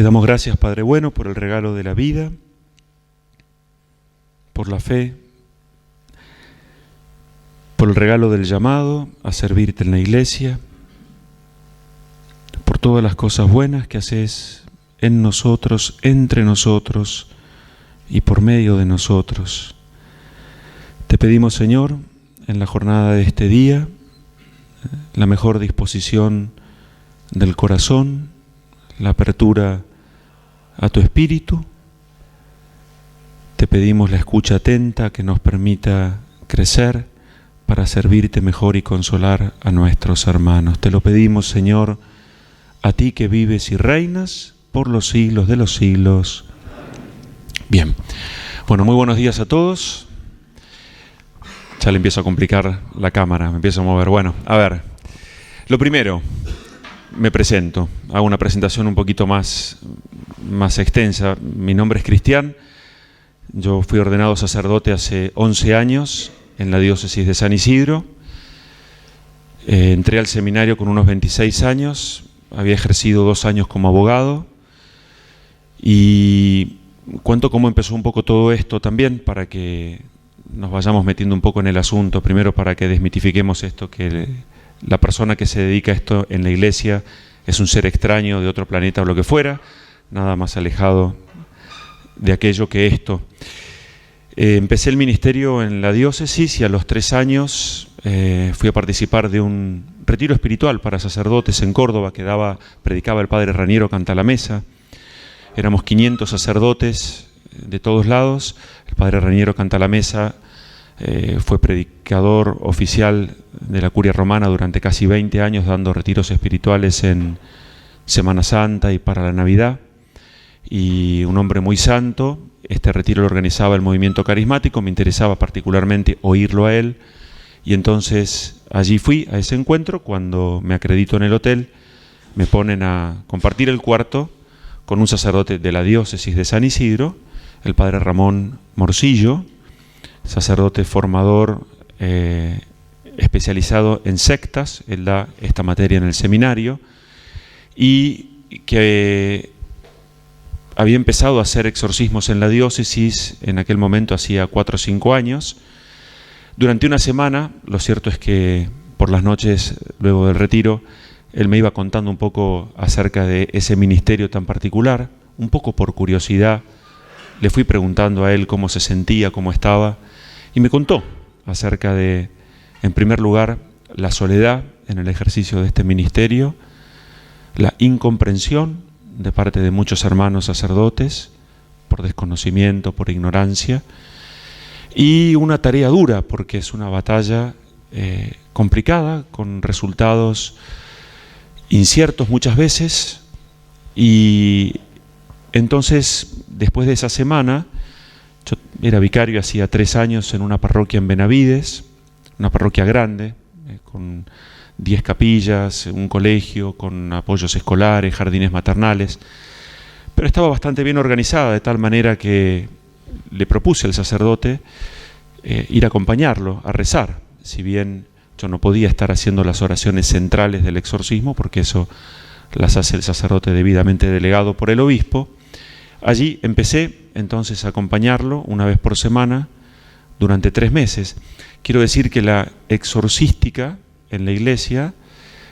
Te damos gracias, Padre bueno, por el regalo de la vida, por la fe, por el regalo del llamado a servirte en la iglesia, por todas las cosas buenas que haces en nosotros, entre nosotros y por medio de nosotros. Te pedimos, Señor, en la jornada de este día, la mejor disposición del corazón, la apertura a tu espíritu. Te pedimos la escucha atenta que nos permita crecer para servirte mejor y consolar a nuestros hermanos. Te lo pedimos, Señor, a ti que vives y reinas por los siglos de los siglos. Bien, bueno, muy buenos días a todos. Ya le empiezo a complicar la cámara, me empiezo a mover. Bueno, a ver, lo primero, me presento, hago una presentación un poquito más extensa. Mi nombre es Cristian, yo fui ordenado sacerdote hace 11 años en la diócesis de San Isidro. Entré al seminario con unos 26 años, había ejercido 2 años como abogado y cuento cómo empezó un poco todo esto también para que nos vayamos metiendo un poco en el asunto. Primero, para que desmitifiquemos esto, que la persona que se dedica a esto en la iglesia es un ser extraño de otro planeta o lo que fuera, nada más alejado de aquello que esto. Empecé el ministerio en la diócesis y a los 3 años fui a participar de un retiro espiritual para sacerdotes en Córdoba que predicaba el padre Raniero Cantalamessa. Éramos 500 sacerdotes de todos lados. El padre Raniero Cantalamessa fue predicador oficial de la Curia Romana durante casi 20 años, dando retiros espirituales en Semana Santa y para la Navidad. Y un hombre muy santo. Este retiro lo organizaba el movimiento carismático, me interesaba particularmente oírlo a él. Y entonces allí fui a ese encuentro. Cuando me acredito en el hotel, me ponen a compartir el cuarto con un sacerdote de la diócesis de San Isidro, el padre Ramón Morcillo, sacerdote formador especializado en sectas. Él da esta materia en el seminario y que había empezado a hacer exorcismos en la diócesis en aquel momento, hacía 4 o 5 años. Durante una semana, lo cierto es que por las noches, luego del retiro, él me iba contando un poco acerca de ese ministerio tan particular, un poco por curiosidad. Le fui preguntando a él cómo se sentía, cómo estaba, y me contó acerca de, en primer lugar, la soledad en el ejercicio de este ministerio, la incomprensión de parte de muchos hermanos sacerdotes, por desconocimiento, por ignorancia, y una tarea dura, porque es una batalla complicada, con resultados inciertos muchas veces. Y entonces, después de esa semana, yo era vicario hacía 3 años en una parroquia en Benavides, una parroquia grande, con 10 capillas, un colegio con apoyos escolares, jardines maternales, pero estaba bastante bien organizada, de tal manera que le propuse al sacerdote ir a acompañarlo, a rezar. Si bien yo no podía estar haciendo las oraciones centrales del exorcismo, porque eso las hace el sacerdote debidamente delegado por el obispo, allí empecé entonces a acompañarlo una vez por semana durante 3 meses. Quiero decir que la exorcística en la iglesia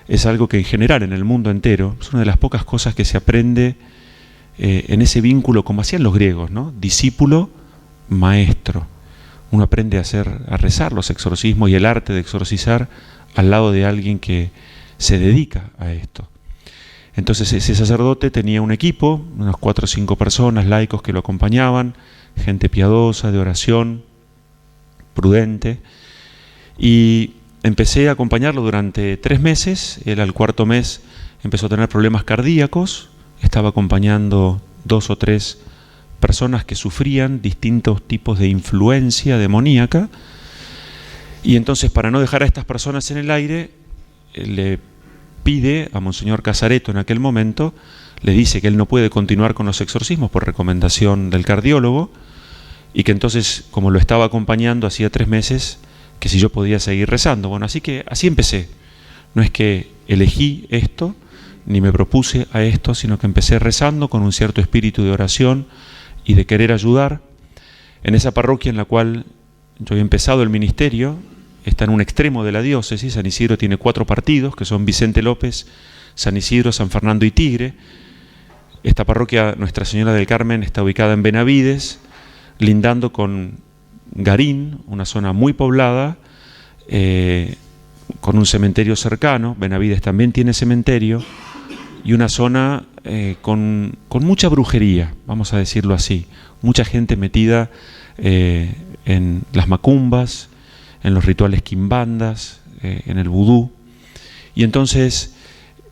es algo que en general en el mundo entero es una de las pocas cosas que se aprende en ese vínculo, como hacían los griegos, ¿no? Discípulo, maestro. Uno aprende a rezar los exorcismos y el arte de exorcizar al lado de alguien que se dedica a esto. Entonces ese sacerdote tenía un equipo, unas 4 o 5 personas, laicos que lo acompañaban, gente piadosa, de oración, prudente, y empecé a acompañarlo durante 3 meses. Él al 4.º mes empezó a tener problemas cardíacos, estaba acompañando 2 o 3 personas que sufrían distintos tipos de influencia demoníaca, y entonces, para no dejar a estas personas en el aire, le pide a Monseñor Casareto en aquel momento, le dice que él no puede continuar con los exorcismos por recomendación del cardiólogo, y que entonces, como lo estaba acompañando hacía 3 meses, que si yo podía seguir rezando. Bueno, así empecé. No es que elegí esto, ni me propuse a esto, sino que empecé rezando con un cierto espíritu de oración y de querer ayudar. En esa parroquia en la cual yo había empezado el ministerio, está en un extremo de la diócesis. San Isidro tiene 4 partidos, que son Vicente López, San Isidro, San Fernando y Tigre. Esta parroquia, Nuestra Señora del Carmen, está ubicada en Benavides, lindando con Garín, una zona muy poblada, con un cementerio cercano. Benavides también tiene cementerio, y una zona con mucha brujería, vamos a decirlo así, mucha gente metida en las macumbas, en los rituales quimbandas, en el vudú. Y entonces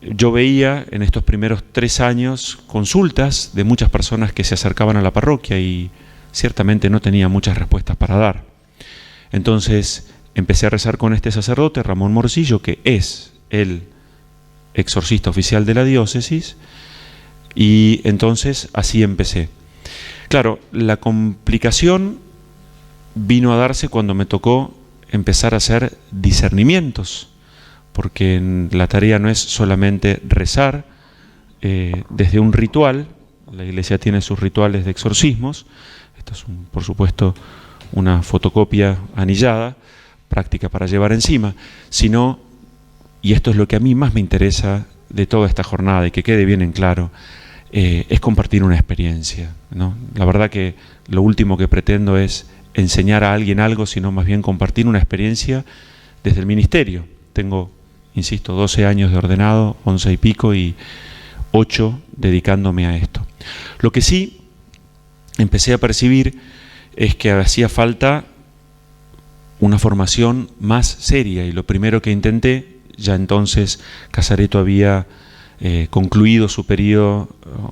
yo veía en estos primeros 3 años consultas de muchas personas que se acercaban a la parroquia y ciertamente no tenía muchas respuestas para dar. Entonces empecé a rezar con este sacerdote, Ramón Morcillo, que es el exorcista oficial de la diócesis, y entonces así empecé. Claro, la complicación vino a darse cuando me tocó empezar a hacer discernimientos, porque la tarea no es solamente rezar desde un ritual. La Iglesia tiene sus rituales de exorcismos. Esto es, por supuesto, una fotocopia anillada, práctica para llevar encima, sino, y esto es lo que a mí más me interesa de toda esta jornada y que quede bien en claro, es compartir una experiencia, ¿no? La verdad que lo último que pretendo es enseñar a alguien algo, sino más bien compartir una experiencia desde el ministerio. Tengo, insisto, 12 años de ordenado, 11 y pico, y 8 dedicándome a esto. Lo que sí empecé a percibir es que hacía falta una formación más seria, y lo primero que intenté, ya entonces Casareto había concluido su periodo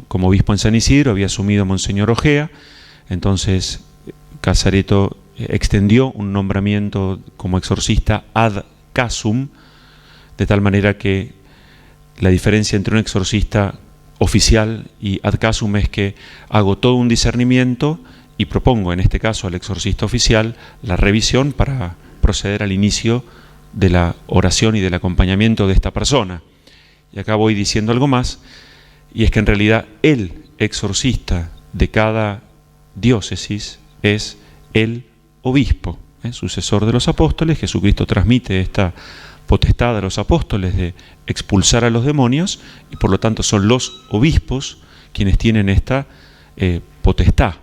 como obispo en San Isidro, había asumido Monseñor Ojea, entonces Casareto extendió un nombramiento como exorcista ad casum, de tal manera que la diferencia entre un exorcista oficial y ad casum es que hago todo un discernimiento y propongo, en este caso al exorcista oficial, la revisión para proceder al inicio de la oración y del acompañamiento de esta persona. Y acá voy diciendo algo más, y es que en realidad el exorcista de cada diócesis es el obispo, sucesor de los apóstoles. Jesucristo transmite esta potestad a los apóstoles de expulsar a los demonios, y por lo tanto son los obispos quienes tienen esta potestad.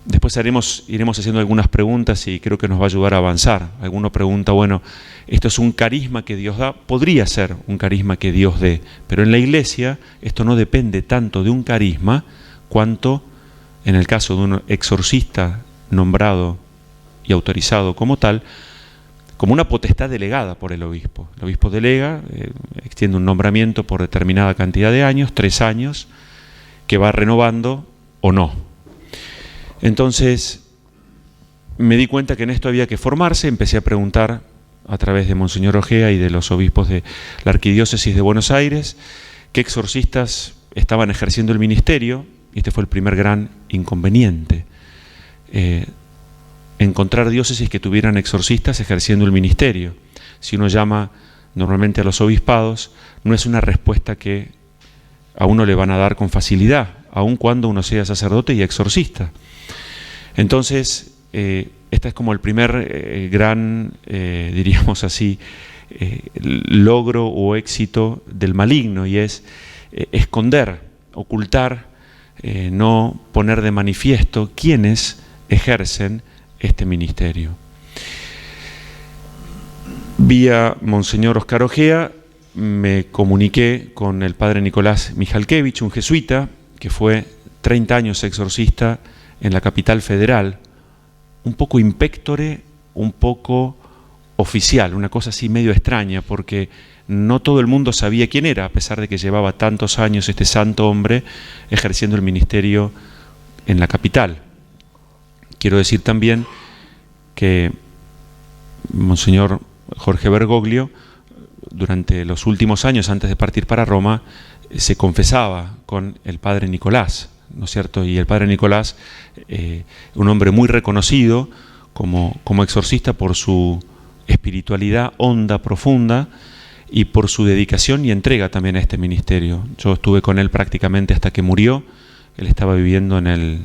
Después iremos haciendo algunas preguntas y creo que nos va a ayudar a avanzar. Alguno pregunta, bueno, ¿esto es un carisma que Dios da? Podría ser un carisma que Dios dé, pero en la Iglesia esto no depende tanto de un carisma cuanto, en el caso de un exorcista nombrado y autorizado como tal, como una potestad delegada por el obispo. El obispo delega, extiende un nombramiento por determinada cantidad de años, 3 años, que va renovando o no. Entonces me di cuenta que en esto había que formarse. Empecé a preguntar a través de Monseñor Ojea y de los obispos de la Arquidiócesis de Buenos Aires qué exorcistas estaban ejerciendo el ministerio, y este fue el primer gran inconveniente. Encontrar diócesis que tuvieran exorcistas ejerciendo el ministerio. Si uno llama normalmente a los obispados, no es una respuesta que a uno le van a dar con facilidad, aun cuando uno sea sacerdote y exorcista. Entonces, este es como el primer gran, diríamos así, logro o éxito del maligno, y es esconder, ocultar, no poner de manifiesto quienes ejercen este ministerio. Vía Monseñor Oscar Ojea me comuniqué con el padre Nicolás Mijalkevich, un jesuita que fue 30 años exorcista en la capital federal, un poco impectore, un poco oficial, una cosa así medio extraña, porque no todo el mundo sabía quién era, a pesar de que llevaba tantos años este santo hombre ejerciendo el ministerio en la capital. Quiero decir también que Monseñor Jorge Bergoglio, durante los últimos años, antes de partir para Roma, se confesaba con el padre Nicolás, ¿no es cierto? Y el padre Nicolás, un hombre muy reconocido como exorcista por su espiritualidad honda, profunda, y por su dedicación y entrega también a este ministerio. Yo estuve con él prácticamente hasta que murió. Él estaba viviendo en el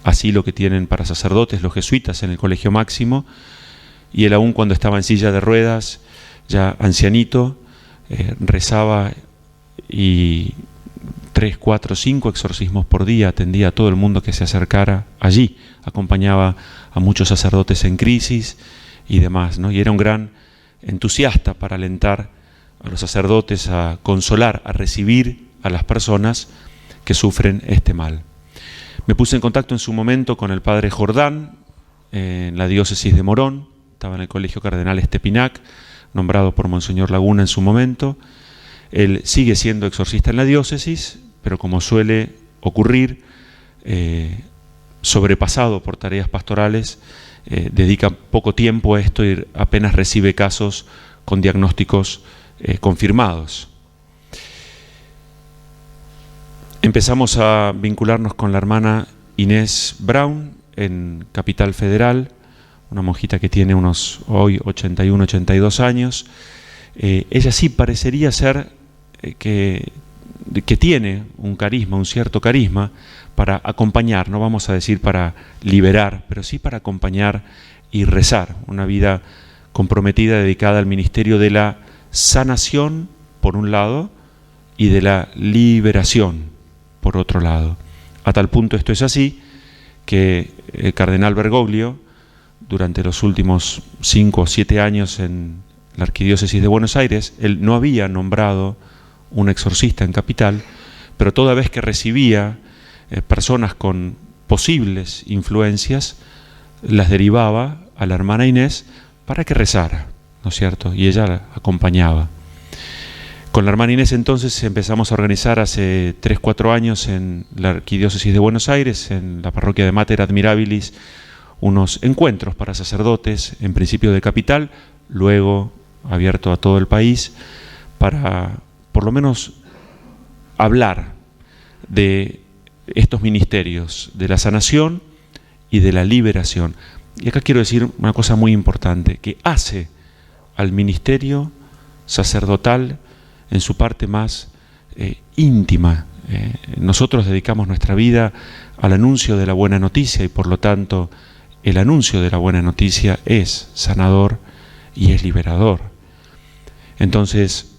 asilo que tienen para sacerdotes los jesuitas en el Colegio Máximo, y él, aún cuando estaba en silla de ruedas, ya ancianito, rezaba, y 3, 4, 5 exorcismos por día, atendía a todo el mundo que se acercara allí, acompañaba a muchos sacerdotes en crisis y demás, ¿no? Y era un gran entusiasta para alentar a los sacerdotes a consolar, a recibir a las personas que sufren este mal. Me puse en contacto en su momento con el padre Jordán, en la diócesis de Morón. Estaba en el Colegio Cardenal Estepinac, nombrado por Monseñor Laguna en su momento. Él sigue siendo exorcista en la diócesis, pero como suele ocurrir, sobrepasado por tareas pastorales, dedica poco tiempo a esto y apenas recibe casos con diagnósticos confirmados. Empezamos a vincularnos con la hermana Inés Brown en Capital Federal, una monjita que tiene unos hoy 81, 82 años. Ella sí parecería ser que tiene un carisma, un cierto carisma para acompañar, no vamos a decir para liberar, pero sí para acompañar y rezar, una vida comprometida, dedicada al ministerio de la sanación, por un lado, y de la liberación, por otro lado. A tal punto esto es así, que el cardenal Bergoglio, durante los últimos 5 o 7 años en la Arquidiócesis de Buenos Aires, él no había nombrado un exorcista en Capital, pero toda vez que recibía personas con posibles influencias, las derivaba a la hermana Inés para que rezara, ¿no es cierto? Y ella la acompañaba. Con la hermana Inés entonces empezamos a organizar hace 3, 4 años en la Arquidiócesis de Buenos Aires, en la parroquia de Mater Admirabilis, unos encuentros para sacerdotes, en principio de Capital, luego abierto a todo el país, para por lo menos hablar de estos ministerios, de la sanación y de la liberación. Y acá quiero decir una cosa muy importante, que hace al ministerio sacerdotal en su parte más íntima. Nosotros dedicamos nuestra vida al anuncio de la buena noticia y por lo tanto el anuncio de la buena noticia es sanador y es liberador. Entonces,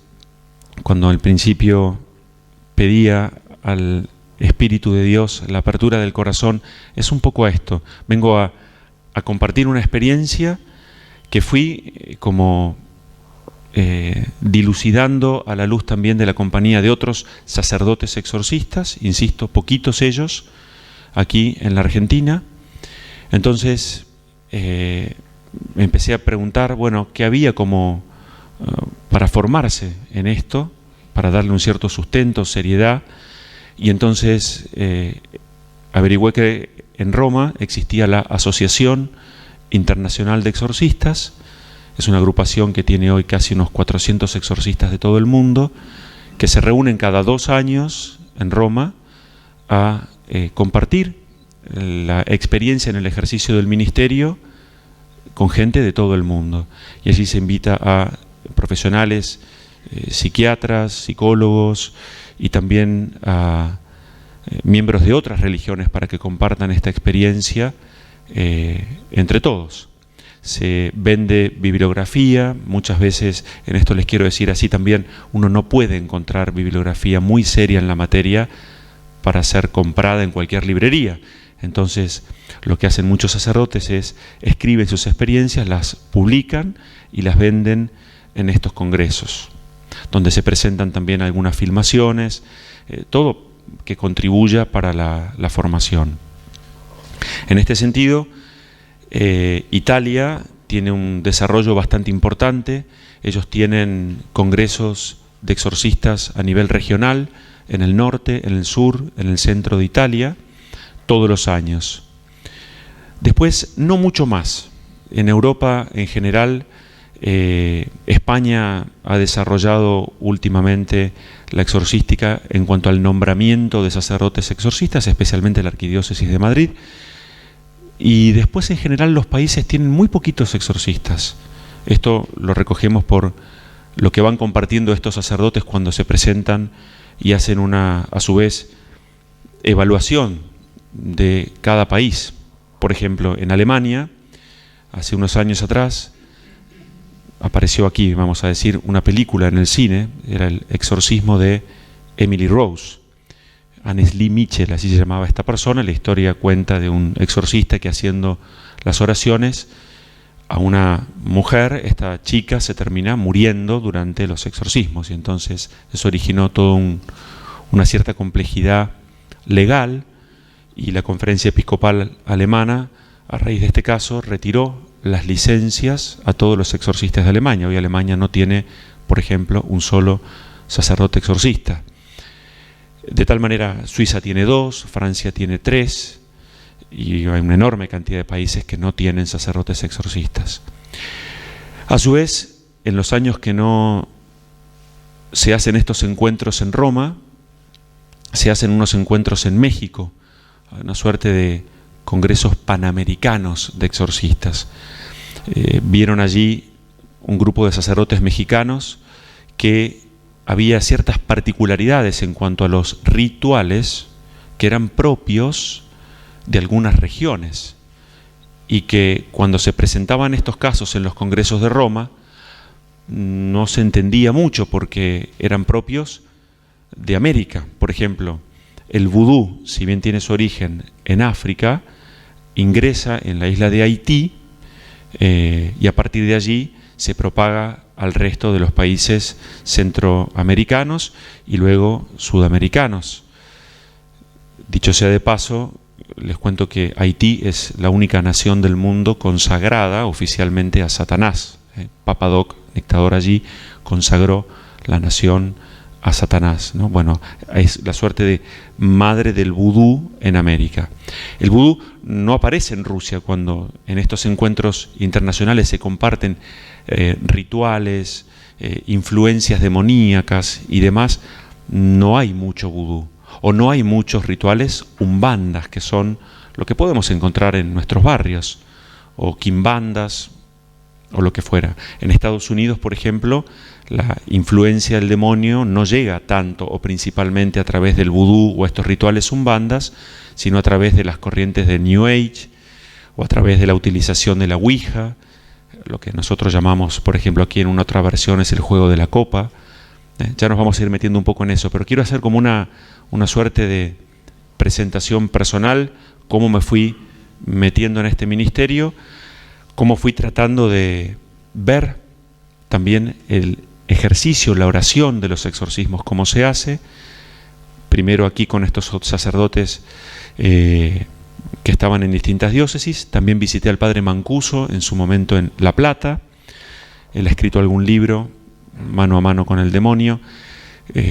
cuando al principio pedía al Espíritu de Dios la apertura del corazón, es un poco esto. Vengo a compartir una experiencia que fui como dilucidando a la luz también de la compañía de otros sacerdotes exorcistas, insisto, poquitos ellos, aquí en la Argentina. Entonces empecé a preguntar, bueno, ¿qué había como para formarse en esto, para darle un cierto sustento, seriedad? Y entonces averigüé que en Roma existía la Asociación Internacional de Exorcistas. Es una agrupación que tiene hoy casi unos 400 exorcistas de todo el mundo, que se reúnen cada 2 años en Roma a compartir la experiencia en el ejercicio del ministerio con gente de todo el mundo. Y allí se invita a profesionales, psiquiatras, psicólogos y también a miembros de otras religiones para que compartan esta experiencia entre todos. Se vende bibliografía, muchas veces, en esto les quiero decir así también, uno no puede encontrar bibliografía muy seria en la materia para ser comprada en cualquier librería. Entonces, lo que hacen muchos sacerdotes es escriben sus experiencias, las publican y las venden en estos congresos, donde se presentan también algunas filmaciones, todo que contribuya para la formación. En este sentido, Italia tiene un desarrollo bastante importante. Ellos tienen congresos de exorcistas a nivel regional, en el norte, en el sur, en el centro de Italia, todos los años. Después, no mucho más. En Europa, en general, España ha desarrollado últimamente la exorcística en cuanto al nombramiento de sacerdotes exorcistas, especialmente la Arquidiócesis de Madrid. Y después, en general, los países tienen muy poquitos exorcistas. Esto lo recogemos por lo que van compartiendo estos sacerdotes cuando se presentan y hacen a su vez, evaluación de cada país. Por ejemplo, en Alemania, hace unos años atrás, apareció aquí, vamos a decir, una película en el cine, era El exorcismo de Emily Rose. Annesley Mitchell, así se llamaba esta persona. La historia cuenta de un exorcista que, haciendo las oraciones a una mujer, esta chica se termina muriendo durante los exorcismos, y entonces eso originó toda una cierta complejidad legal, y la Conferencia Episcopal Alemana, a raíz de este caso, retiró las licencias a todos los exorcistas de Alemania. Hoy Alemania no tiene, por ejemplo, un solo sacerdote exorcista. De tal manera, Suiza tiene 2, Francia tiene 3, y hay una enorme cantidad de países que no tienen sacerdotes exorcistas. A su vez, en los años que no se hacen estos encuentros en Roma, se hacen unos encuentros en México, una suerte de congresos panamericanos de exorcistas. Vieron allí un grupo de sacerdotes mexicanos que había ciertas particularidades en cuanto a los rituales que eran propios de algunas regiones, y que cuando se presentaban estos casos en los congresos de Roma no se entendía mucho porque eran propios de América. Por ejemplo, el vudú, si bien tiene su origen en África, ingresa en la isla de Haití, y a partir de allí se propaga al resto de los países centroamericanos y luego sudamericanos. Dicho sea de paso, les cuento que Haití es la única nación del mundo consagrada oficialmente a Satanás. Papa Doc, dictador allí, consagró la nación a Satanás, ¿no? Bueno, es la suerte de madre del vudú en América. El vudú no aparece en Rusia. Cuando en estos encuentros internacionales se comparten rituales, influencias demoníacas y demás, no hay mucho vudú, o no hay muchos rituales umbandas, que son lo que podemos encontrar en nuestros barrios, o quimbandas, o lo que fuera. En Estados Unidos, por ejemplo, la influencia del demonio no llega tanto o principalmente a través del vudú o estos rituales umbandas, sino a través de las corrientes de New Age, o a través de la utilización de la Ouija, lo que nosotros llamamos, por ejemplo, aquí en una otra versión es el juego de la copa. Ya nos vamos a ir metiendo un poco en eso, pero quiero hacer como una suerte de presentación personal, cómo me fui metiendo en este ministerio, cómo fui tratando de ver también el ejercicio, la oración de los exorcismos, cómo se hace. Primero aquí con estos sacerdotes que estaban en distintas diócesis. También visité al padre Mancuso en su momento en La Plata. Él ha escrito algún libro, Mano a mano con el demonio.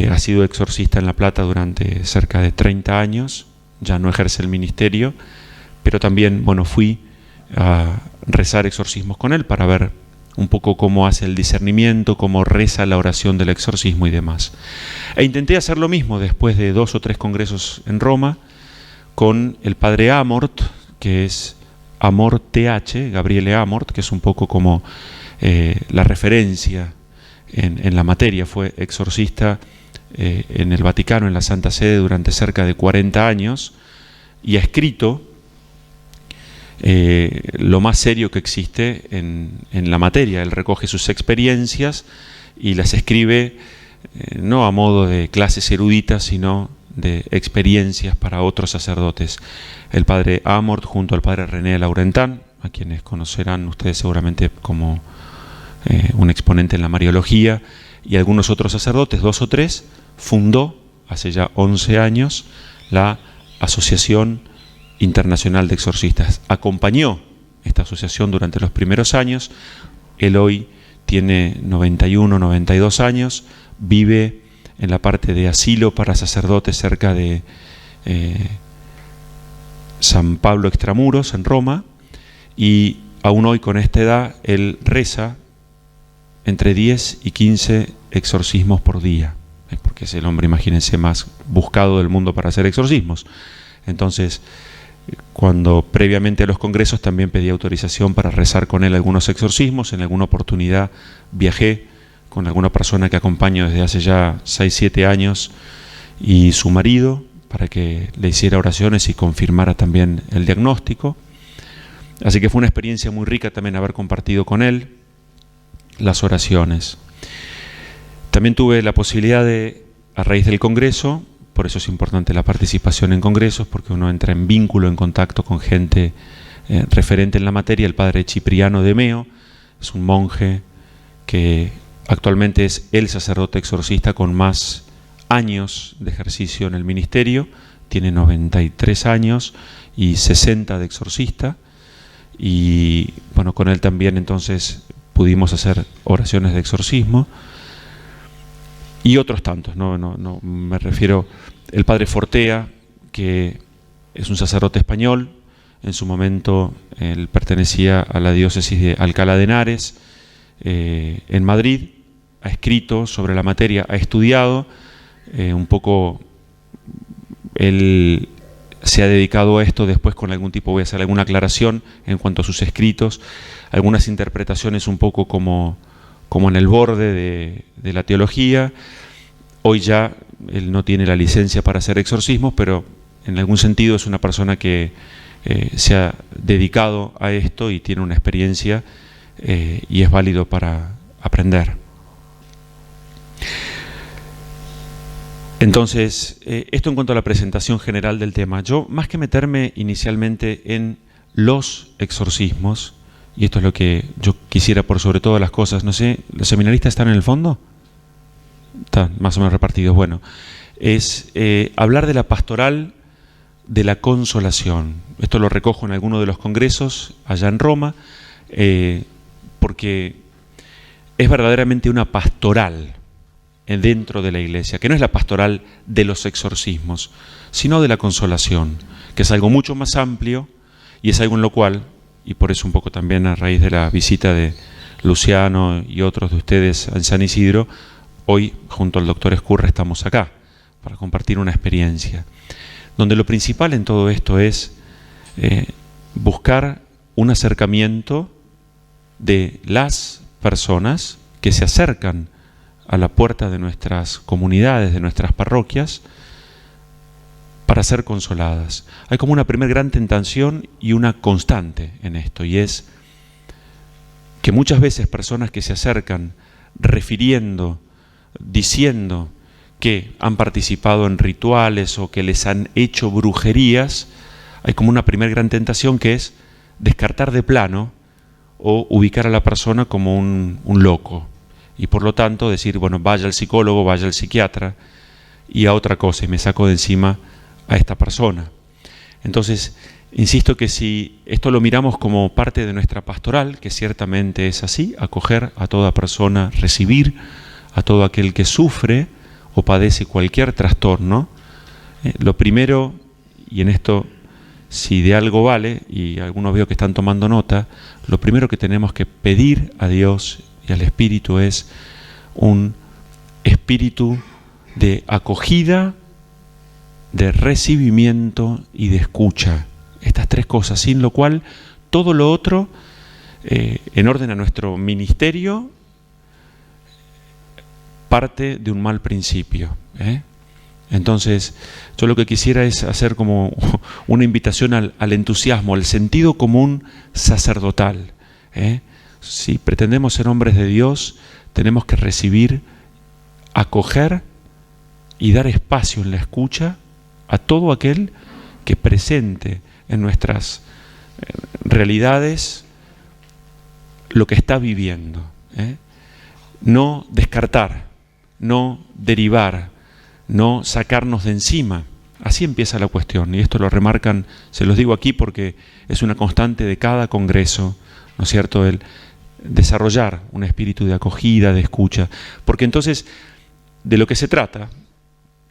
Ha sido exorcista en La Plata durante cerca de 30 años. Ya no ejerce el ministerio, pero también, bueno, fui a rezar exorcismos con él para ver un poco cómo hace el discernimiento, cómo reza la oración del exorcismo y demás. E intenté hacer lo mismo después de 2 o 3 congresos en Roma con el padre Amort, que es Amor TH, Gabriele Amort, que es un poco como la referencia en la materia. Fue exorcista en el Vaticano, en la Santa Sede, durante cerca de 40 años, y ha escrito lo más serio que existe en la materia. Él recoge sus experiencias y las escribe no a modo de clases eruditas, sino de experiencias para otros sacerdotes. El padre Amort, junto al padre René Laurentán, a quienes conocerán ustedes seguramente como un exponente en la Mariología, y algunos otros sacerdotes, 2 o 3, fundó hace ya 11 años la Asociación Internacional de Exorcistas. Acompañó esta asociación durante los primeros años. Él hoy tiene 91, 92 años, vive en la parte de asilo para sacerdotes cerca de San Pablo Extramuros, en Roma, y aún hoy con esta edad él reza entre 10 y 15 exorcismos por día, porque es el hombre, imagínense, más buscado del mundo para hacer exorcismos. Entonces, cuando previamente a los congresos también pedí autorización para rezar con él algunos exorcismos. En alguna oportunidad viajé con alguna persona que acompaño desde hace ya 6, 7 años y su marido, para que le hiciera oraciones y confirmara también el diagnóstico. Así que fue una experiencia muy rica también haber compartido con él las oraciones. También tuve la posibilidad de, a raíz del Congreso, por eso es importante la participación en congresos, porque uno entra en vínculo, en contacto con gente referente en la materia. El padre Cipriano de Meo es un monje que actualmente es el sacerdote exorcista con más años de ejercicio en el ministerio. Tiene 93 años y 60 de exorcista. Y bueno, con él también entonces pudimos hacer oraciones de exorcismo. Y otros tantos, no me refiero, el padre Fortea, que es un sacerdote español. En su momento él pertenecía a la diócesis de Alcalá de Henares, en Madrid. Ha escrito sobre la materia, ha estudiado, un poco él se ha dedicado a esto. Después con algún tipo voy a hacer alguna aclaración en cuanto a sus escritos, algunas interpretaciones un poco como en el borde de la teología. Hoy ya él no tiene la licencia para hacer exorcismos, pero en algún sentido es una persona que se ha dedicado a esto y tiene una experiencia y es válido para aprender. Entonces, esto en cuanto a la presentación general del tema. Yo, más que meterme inicialmente en los exorcismos, y esto es lo que yo quisiera por sobre todas las cosas, no sé, ¿los seminaristas están en el fondo? Están más o menos repartidos. Bueno, es hablar de la pastoral de la consolación. Esto lo recojo en alguno de los congresos allá en Roma, porque es verdaderamente una pastoral dentro de la Iglesia, que no es la pastoral de los exorcismos, sino de la consolación, que es algo mucho más amplio y es algo en lo cual, y por eso un poco también a raíz de la visita de Luciano y otros de ustedes en San Isidro, hoy junto al doctor Escurra estamos acá para compartir una experiencia, donde lo principal en todo esto es buscar un acercamiento de las personas que se acercan a la puerta de nuestras comunidades, de nuestras parroquias, para ser consoladas. Hay como una primer gran tentación y una constante en esto, y es que muchas veces personas que se acercan refiriendo, diciendo que han participado en rituales o que les han hecho brujerías, hay como una primer gran tentación que es descartar de plano o ubicar a la persona como un loco. Y por lo tanto decir, bueno, vaya al psicólogo, vaya al psiquiatra y a otra cosa, y me saco de encima a esta persona. Entonces, insisto que si esto lo miramos como parte de nuestra pastoral, que ciertamente es así, acoger a toda persona, recibir a todo aquel que sufre o padece cualquier trastorno, lo primero, y en esto si de algo vale, y algunos veo que están tomando nota, lo primero que tenemos que pedir a Dios y al Espíritu es un espíritu de acogida, de recibimiento y de escucha. Estas tres cosas, sin lo cual todo lo otro, en orden a nuestro ministerio, parte de un mal principio. Entonces, yo lo que quisiera es hacer como una invitación al entusiasmo, al sentido común sacerdotal. Si pretendemos ser hombres de Dios, tenemos que recibir, acoger y dar espacio en la escucha a todo aquel que presente en nuestras realidades lo que está viviendo. No descartar, no derivar, no sacarnos de encima. Así empieza la cuestión, y esto lo remarcan, se los digo aquí porque es una constante de cada congreso, ¿no es cierto?, el desarrollar un espíritu de acogida, de escucha, porque entonces de lo que se trata,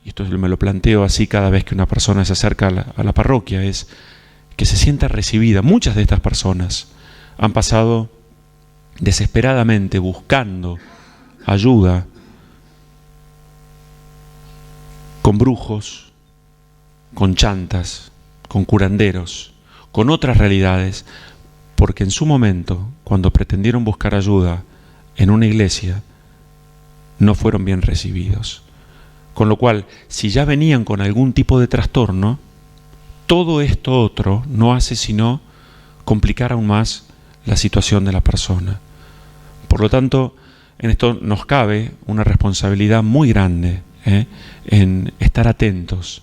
y esto me lo planteo así cada vez que una persona se acerca a la parroquia, es que se sienta recibida. Muchas de estas personas han pasado desesperadamente buscando ayuda con brujos, con chantas, con curanderos, con otras realidades, porque en su momento, cuando pretendieron buscar ayuda en una iglesia, no fueron bien recibidos. Con lo cual, si ya venían con algún tipo de trastorno, todo esto otro no hace sino complicar aún más la situación de la persona. Por lo tanto, en esto nos cabe una responsabilidad muy grande en estar atentos.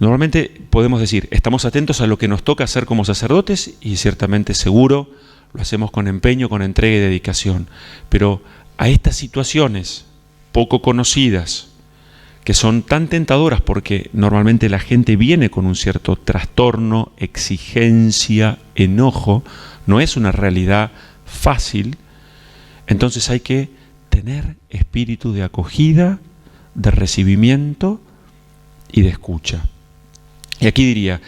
Normalmente podemos decir, estamos atentos a lo que nos toca hacer como sacerdotes y ciertamente seguro lo hacemos con empeño, con entrega y dedicación. Pero a estas situaciones poco conocidas, que son tan tentadoras porque normalmente la gente viene con un cierto trastorno, exigencia, enojo, no es una realidad fácil, entonces hay que tener espíritu de acogida, de recibimiento y de escucha. Y aquí diría,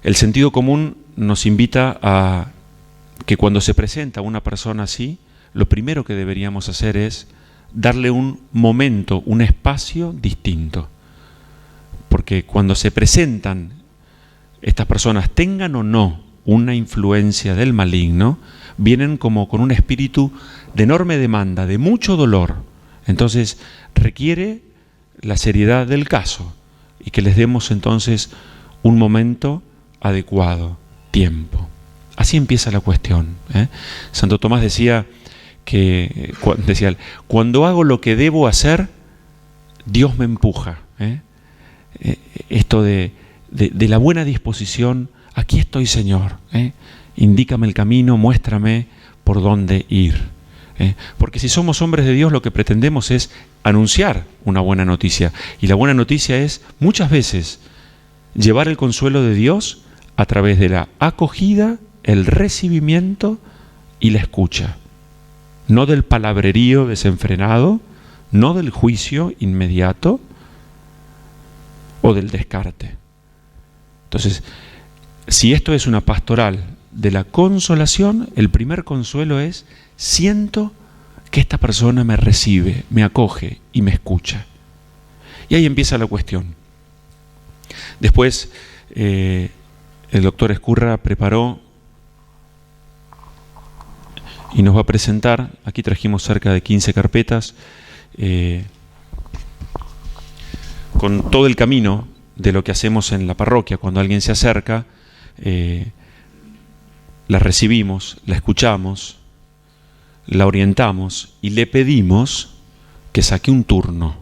el sentido común nos invita a que cuando se presenta una persona así, lo primero que deberíamos hacer es darle un momento, un espacio distinto. Porque cuando se presentan estas personas, tengan o no una influencia del maligno, vienen como con un espíritu de enorme demanda, de mucho dolor. Entonces requiere la seriedad del caso y que les demos entonces un momento adecuado, tiempo. Así empieza la cuestión. Santo Tomás decía que cuando hago lo que debo hacer, Dios me empuja. Esto de la buena disposición, aquí estoy, Señor. Indícame el camino, muéstrame por dónde ir. Porque si somos hombres de Dios, lo que pretendemos es anunciar una buena noticia. Y la buena noticia es, muchas veces, llevar el consuelo de Dios a través de la acogida, el recibimiento y la escucha. No del palabrerío desenfrenado, no del juicio inmediato o del descarte. Entonces, si esto es una pastoral de la consolación, el primer consuelo es: siento que esta persona me recibe, me acoge y me escucha. Y ahí empieza la cuestión. Después, el doctor Ezcurra preparó y nos va a presentar, aquí trajimos cerca de 15 carpetas, con todo el camino de lo que hacemos en la parroquia. Cuando alguien se acerca, la recibimos, la escuchamos, la orientamos y le pedimos que saque un turno,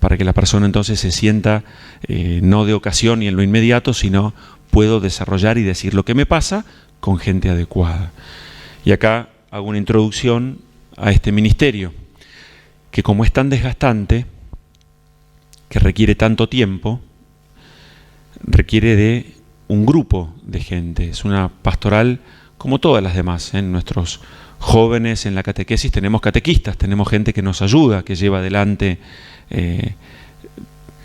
para que la persona entonces se sienta no de ocasión y en lo inmediato, sino puedo desarrollar y decir lo que me pasa con gente adecuada. Y acá hago una introducción a este ministerio, que como es tan desgastante, que requiere tanto tiempo, requiere de un grupo de gente. Es una pastoral como todas las demás. Nuestros jóvenes en la catequesis tenemos catequistas, tenemos gente que nos ayuda, que lleva adelante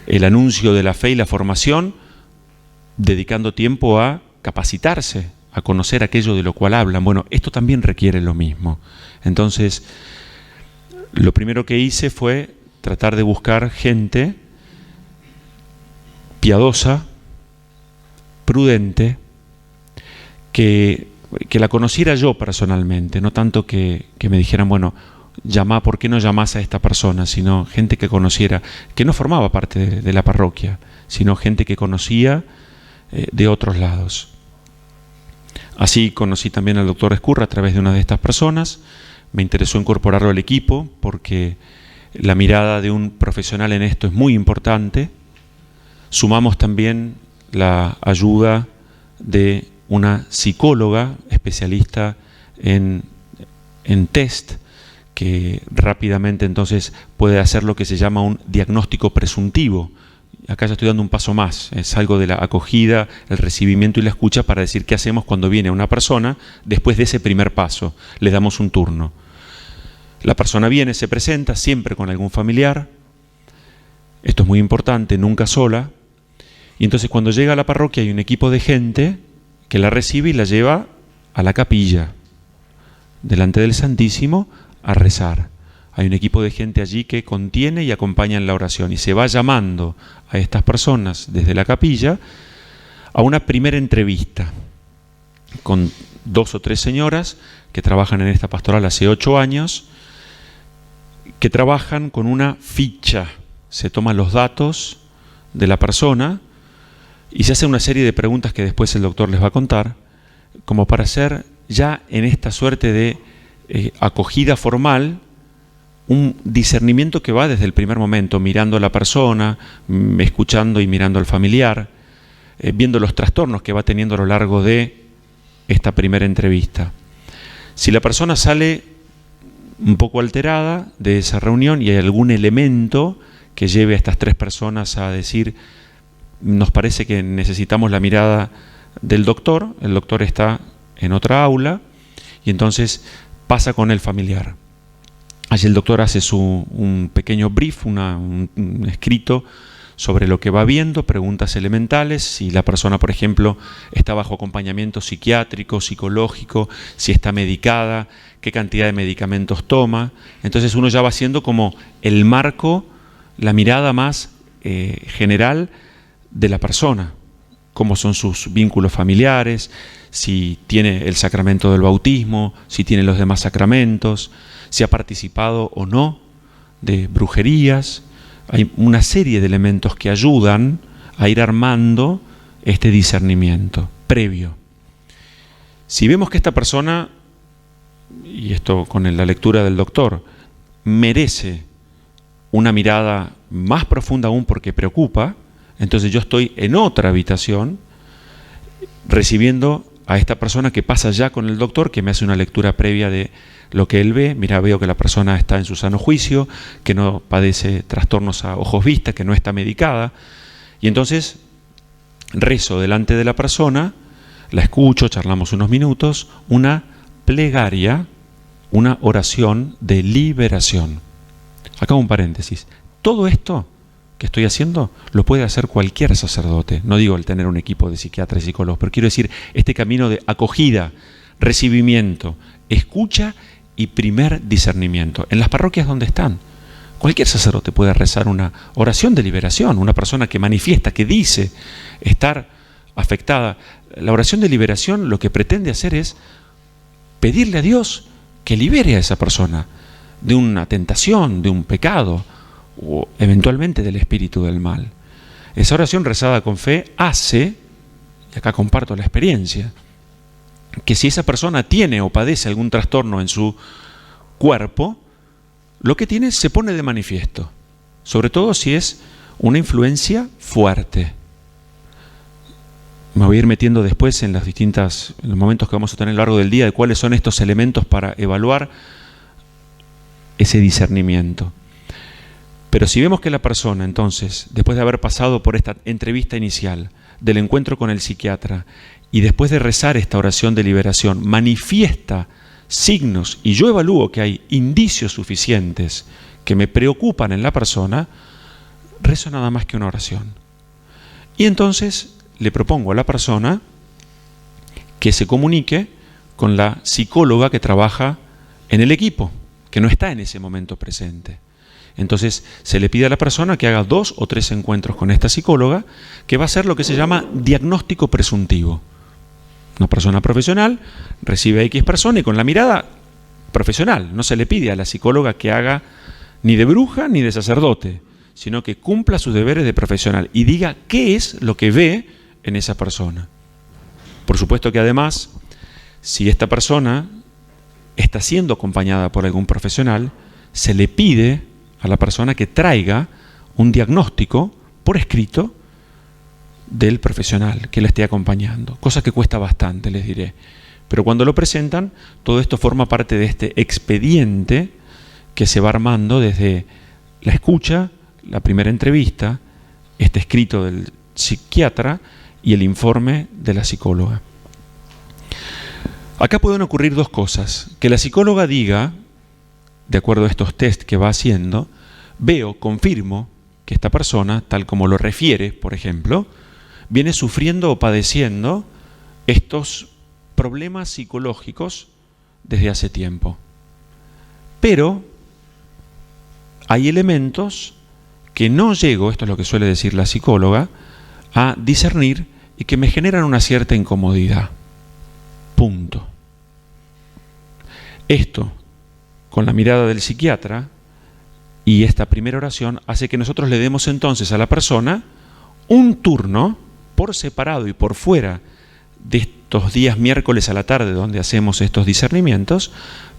el anuncio de la fe y la formación, dedicando tiempo a capacitarse, a conocer aquello de lo cual hablan. Bueno, esto también requiere lo mismo. Entonces, lo primero que hice fue tratar de buscar gente piadosa, prudente, que la conociera yo personalmente, no tanto que me dijeran, bueno, ¿por qué no llamás a esta persona? Sino gente que conociera, que no formaba parte de la parroquia, sino gente que conocía de otros lados. Así conocí también al doctor Ezcurra a través de una de estas personas. Me interesó incorporarlo al equipo porque la mirada de un profesional en esto es muy importante. Sumamos también la ayuda de una psicóloga especialista en test, que rápidamente entonces puede hacer lo que se llama un diagnóstico presuntivo. Acá ya estoy dando un paso más, es algo de la acogida, el recibimiento y la escucha para decir qué hacemos cuando viene una persona. Después de ese primer paso, le damos un turno. La persona viene, se presenta, siempre con algún familiar. Esto es muy importante, nunca sola. Y entonces cuando llega a la parroquia hay un equipo de gente que la recibe y la lleva a la capilla, delante del Santísimo, a rezar. Hay un equipo de gente allí que contiene y acompaña en la oración, y se va llamando a estas personas desde la capilla a una primera entrevista con 2 o 3 señoras que trabajan en esta pastoral hace 8 años, que trabajan con una ficha. Se toman los datos de la persona y se hace una serie de preguntas que después el doctor les va a contar, como para hacer ya en esta suerte de acogida formal un discernimiento que va desde el primer momento, mirando a la persona, escuchando y mirando al familiar, viendo los trastornos que va teniendo a lo largo de esta primera entrevista. Si la persona sale un poco alterada de esa reunión y hay algún elemento que lleve a estas tres personas a decir, nos parece que necesitamos la mirada del doctor, el doctor está en otra aula y entonces pasa con el familiar. Allí el doctor hace un pequeño brief, un escrito sobre lo que va viendo, preguntas elementales, si la persona, por ejemplo, está bajo acompañamiento psiquiátrico, psicológico, si está medicada, qué cantidad de medicamentos toma. Entonces uno ya va haciendo como el marco, la mirada más general de la persona, cómo son sus vínculos familiares, si tiene el sacramento del bautismo, si tiene los demás sacramentos, si ha participado o no de brujerías. Hay una serie de elementos que ayudan a ir armando este discernimiento previo. Si vemos que esta persona, y esto con la lectura del doctor, merece una mirada más profunda aún porque preocupa, entonces yo estoy en otra habitación recibiendo a esta persona que pasa ya con el doctor, que me hace una lectura previa de lo que él ve. Mira, veo que la persona está en su sano juicio, que no padece trastornos a ojos vistas, que no está medicada. Y entonces rezo delante de la persona, la escucho, charlamos unos minutos, una plegaria, una oración de liberación. Acá un paréntesis. Todo esto que estoy haciendo lo puede hacer cualquier sacerdote. No digo el tener un equipo de psiquiatras y psicólogos, pero quiero decir este camino de acogida, recibimiento, escucha y primer discernimiento. En las parroquias donde están, cualquier sacerdote puede rezar una oración de liberación, una persona que manifiesta, que dice estar afectada. La oración de liberación lo que pretende hacer es pedirle a Dios que libere a esa persona de una tentación, de un pecado, o eventualmente del espíritu del mal. Esa oración rezada con fe hace, y acá comparto la experiencia, que si esa persona tiene o padece algún trastorno en su cuerpo, lo que tiene se pone de manifiesto, sobre todo si es una influencia fuerte. Me voy a ir metiendo después en los momentos que vamos a tener a lo largo del día de cuáles son estos elementos para evaluar ese discernimiento. Pero si vemos que la persona, entonces, después de haber pasado por esta entrevista inicial, del encuentro con el psiquiatra, y después de rezar esta oración de liberación, manifiesta signos, y yo evalúo que hay indicios suficientes que me preocupan en la persona, rezo nada más que una oración. Y entonces le propongo a la persona que se comunique con la psicóloga que trabaja en el equipo, que no está en ese momento presente. Entonces se le pide a la persona que haga 2 o 3 encuentros con esta psicóloga, que va a hacer lo que se llama diagnóstico presuntivo. Una persona profesional recibe a X persona y con la mirada profesional. No se le pide a la psicóloga que haga ni de bruja ni de sacerdote, sino que cumpla sus deberes de profesional y diga qué es lo que ve en esa persona. Por supuesto que además, si esta persona está siendo acompañada por algún profesional, se le pide a la persona que traiga un diagnóstico por escrito del profesional que la esté acompañando, cosa que cuesta bastante, les diré. Pero cuando lo presentan, todo esto forma parte de este expediente que se va armando desde la escucha, la primera entrevista, este escrito del psiquiatra y el informe de la psicóloga. Acá pueden ocurrir 2 cosas. Que la psicóloga diga, de acuerdo a estos test que va haciendo, confirmo que esta persona, tal como lo refiere, por ejemplo, viene sufriendo o padeciendo estos problemas psicológicos desde hace tiempo. Pero hay elementos que no llego, esto es lo que suele decir la psicóloga, a discernir y que me generan una cierta incomodidad. Punto. Esto, con la mirada del psiquiatra, Y esta primera oración hace que nosotros le demos entonces a la persona un turno por separado y por fuera de estos días miércoles a la tarde donde hacemos estos discernimientos,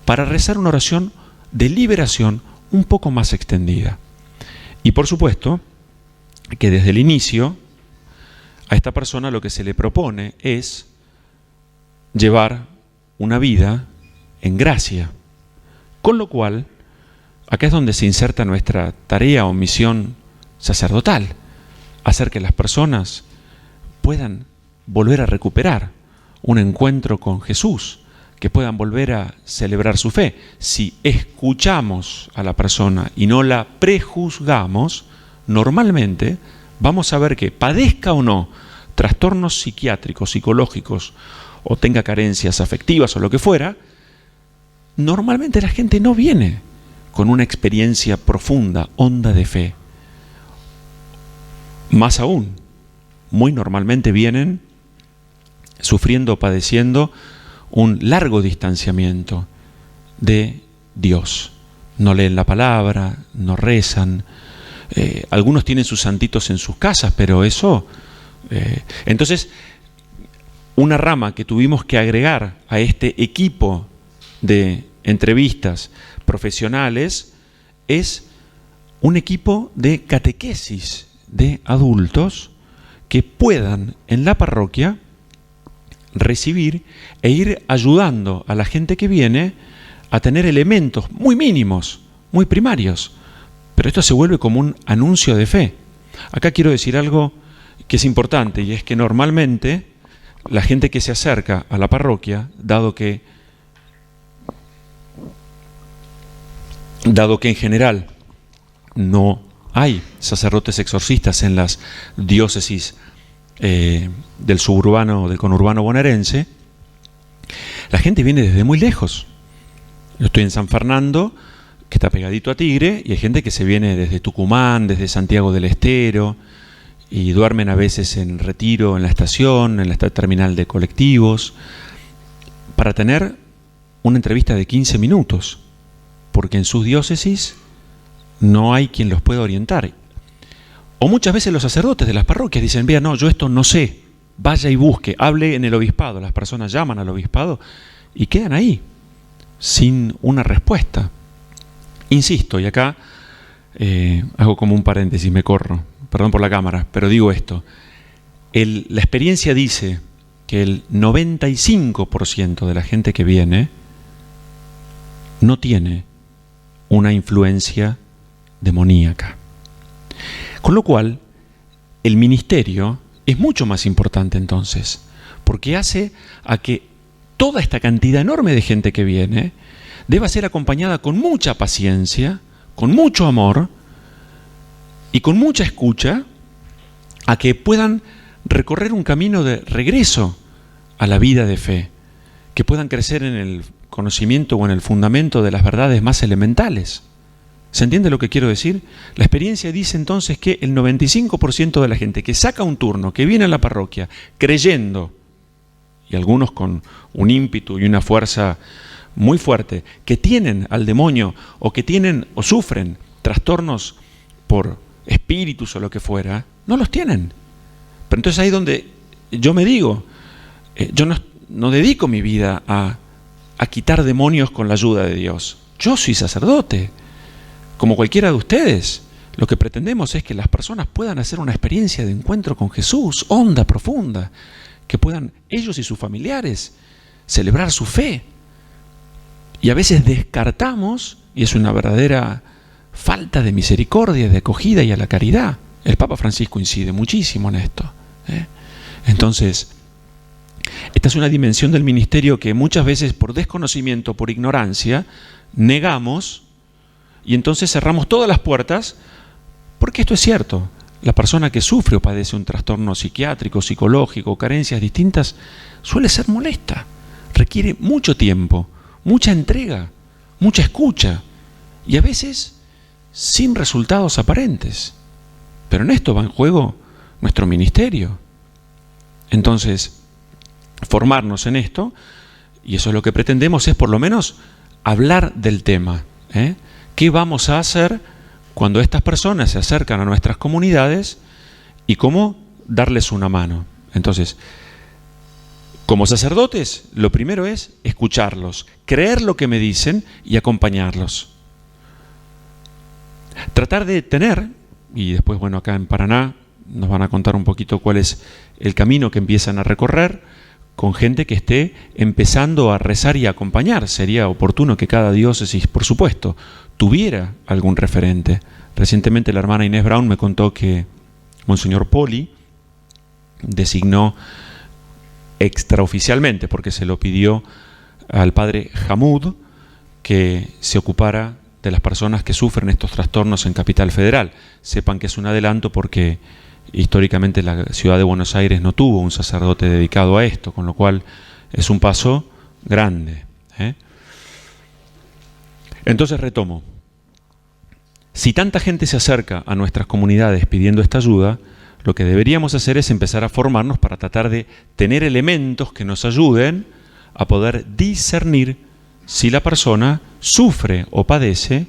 para rezar una oración de liberación un poco más extendida. Y por supuesto que desde el inicio a esta persona lo que se le propone es llevar una vida en gracia, con lo cual acá es donde se inserta nuestra tarea o misión sacerdotal, hacer que las personas puedan volver a recuperar un encuentro con Jesús, que puedan volver a celebrar su fe. Si escuchamos a la persona y no la prejuzgamos, normalmente vamos a ver que padezca o no trastornos psiquiátricos, psicológicos, o tenga carencias afectivas o lo que fuera, normalmente la gente no viene con una experiencia profunda, honda de fe. Más aún, muy normalmente vienen sufriendo o padeciendo un largo distanciamiento de Dios. No leen la palabra, no rezan. Algunos tienen sus santitos en sus casas, pero eso... Entonces, una rama que tuvimos que agregar a este equipo de entrevistas profesionales es un equipo de catequesis de adultos que puedan en la parroquia recibir e ir ayudando a la gente que viene a tener elementos muy mínimos, muy primarios. Pero esto se vuelve como un anuncio de fe. Acá quiero decir algo que es importante, y es que normalmente la gente que se acerca a la parroquia, dado que en general no hay sacerdotes exorcistas en las diócesis del suburbano, del conurbano bonaerense, la gente viene desde muy lejos. Yo estoy en San Fernando, que está pegadito a Tigre, y hay gente que se viene desde Tucumán, desde Santiago del Estero, y duermen a veces en Retiro, en la estación, en la terminal de colectivos, para tener una entrevista de 15 minutos, porque en sus diócesis no hay quien los pueda orientar. O muchas veces los sacerdotes de las parroquias dicen, vea, no, yo esto no sé, vaya y busque, hable en el obispado. Las personas llaman al obispado y quedan ahí, sin una respuesta. Insisto, y acá hago como un paréntesis, me corro, perdón por la cámara, pero digo esto. La experiencia dice que el 95% de la gente que viene no tiene una influencia demoníaca. Con lo cual, el ministerio es mucho más importante entonces, porque hace a que toda esta cantidad enorme de gente que viene deba ser acompañada con mucha paciencia, con mucho amor y con mucha escucha, a que puedan recorrer un camino de regreso a la vida de fe, que puedan crecer en el conocimiento o en el fundamento de las verdades más elementales. ¿Se entiende lo que quiero decir? La experiencia dice entonces que el 95% de la gente que saca un turno, que viene a la parroquia creyendo, y algunos con un ímpetu y una fuerza muy fuerte, que tienen al demonio o que tienen o sufren trastornos por espíritus o lo que fuera, no los tienen. Pero entonces ahí donde yo me digo, yo no dedico mi vida a quitar demonios con la ayuda de Dios. Yo soy sacerdote, como cualquiera de ustedes. Lo que pretendemos es que las personas puedan hacer una experiencia de encuentro con Jesús, honda, profunda, que puedan ellos y sus familiares celebrar su fe. Y a veces descartamos, y es una verdadera falta de misericordia, de acogida y a la caridad. El Papa Francisco incide muchísimo en esto. Entonces, esta es una dimensión del ministerio que muchas veces por desconocimiento, por ignorancia, negamos, y entonces cerramos todas las puertas, porque esto es cierto. La persona que sufre o padece un trastorno psiquiátrico, psicológico, carencias distintas, suele ser molesta. Requiere mucho tiempo, mucha entrega, mucha escucha, y a veces sin resultados aparentes. Pero en esto va en juego nuestro ministerio. Entonces, formarnos en esto, y eso es lo que pretendemos, es por lo menos hablar del tema. ¿Qué vamos a hacer cuando estas personas se acercan a nuestras comunidades y cómo darles una mano. Entonces, como sacerdotes, lo primero es escucharlos, creer lo que me dicen y acompañarlos. Tratar de tener, y después, bueno, acá en Paraná nos van a contar un poquito cuál es el camino que empiezan a recorrer con gente que esté empezando a rezar y a acompañar. Sería oportuno que cada diócesis, por supuesto, tuviera algún referente. Recientemente la hermana Inés Brown me contó que Monseñor Poli designó extraoficialmente, porque se lo pidió al padre Hamud, que se ocupara de las personas que sufren estos trastornos en Capital Federal. Sepan que es un adelanto porque históricamente la ciudad de Buenos Aires no tuvo un sacerdote dedicado a esto, con lo cual es un paso grande. Entonces retomo. Si tanta gente se acerca a nuestras comunidades pidiendo esta ayuda, lo que deberíamos hacer es empezar a formarnos para tratar de tener elementos que nos ayuden a poder discernir si la persona sufre o padece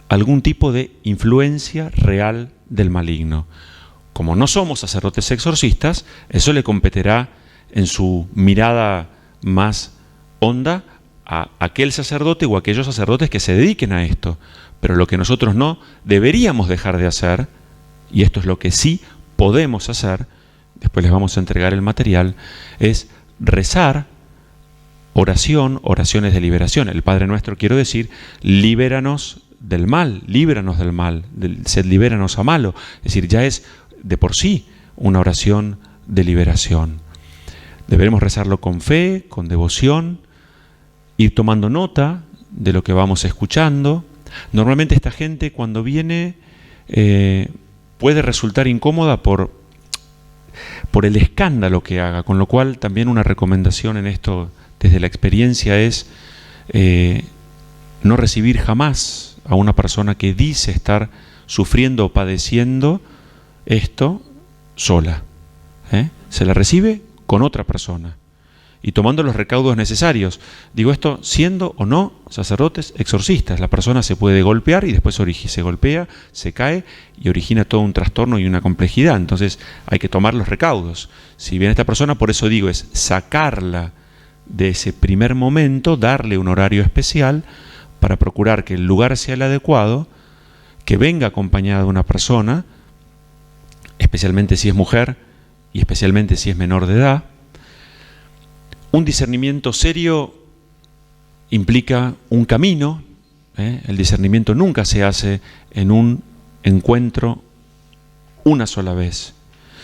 algún tipo de influencia real del maligno. Como no somos sacerdotes exorcistas, eso le competirá en su mirada más honda a aquel sacerdote o a aquellos sacerdotes que se dediquen a esto. Pero lo que nosotros no deberíamos dejar de hacer, y esto es lo que sí podemos hacer, después les vamos a entregar el material, es rezar oraciones de liberación. El Padre Nuestro, quiero decir, libéranos del mal, líbranos del mal, sed libéranos a malo. Es decir, ya es de por sí una oración de liberación. Deberemos rezarlo con fe, con devoción, ir tomando nota de lo que vamos escuchando. Normalmente esta gente cuando viene puede resultar incómoda por el escándalo que haga, con lo cual también una recomendación en esto desde la experiencia es no recibir jamás a una persona que dice estar sufriendo o padeciendo esto sola. Se la recibe con otra persona y tomando los recaudos necesarios. Digo esto siendo o no sacerdotes exorcistas. La persona se puede golpear y después se golpea, se cae y origina todo un trastorno y una complejidad. Entonces hay que tomar los recaudos. Si bien esta persona, por eso digo, es sacarla de ese primer momento, darle un horario especial para procurar que el lugar sea el adecuado, que venga acompañada de una persona, especialmente si es mujer y especialmente si es menor de edad. Un discernimiento serio implica un camino. El discernimiento nunca se hace en un encuentro una sola vez,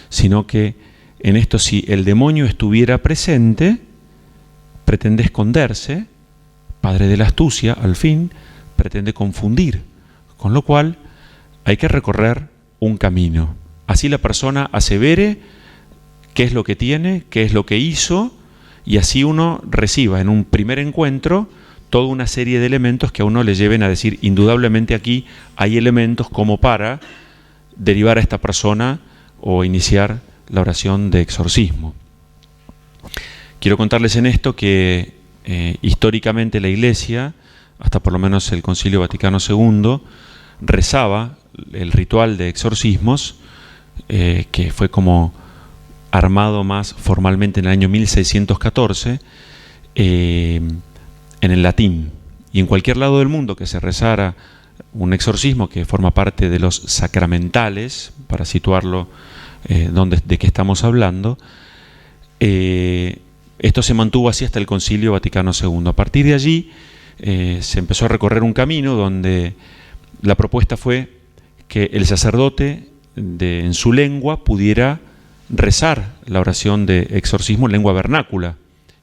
sino que en esto, si el demonio estuviera presente, pretende esconderse, padre de la astucia, al fin, pretende confundir, con lo cual hay que recorrer un camino. Así la persona asevere qué es lo que tiene, qué es lo que hizo, y así uno reciba en un primer encuentro toda una serie de elementos que a uno le lleven a decir, indudablemente aquí hay elementos como para derivar a esta persona o iniciar la oración de exorcismo. Quiero contarles en esto que históricamente la Iglesia, hasta por lo menos el Concilio Vaticano II, rezaba el ritual de exorcismos, que fue como armado más formalmente en el año 1614, en el latín. Y en cualquier lado del mundo que se rezara un exorcismo, que forma parte de los sacramentales, para situarlo de qué estamos hablando, esto se mantuvo así hasta el Concilio Vaticano II. A partir de allí se empezó a recorrer un camino donde la propuesta fue que el sacerdote en su lengua pudiera rezar la oración de exorcismo en lengua vernácula.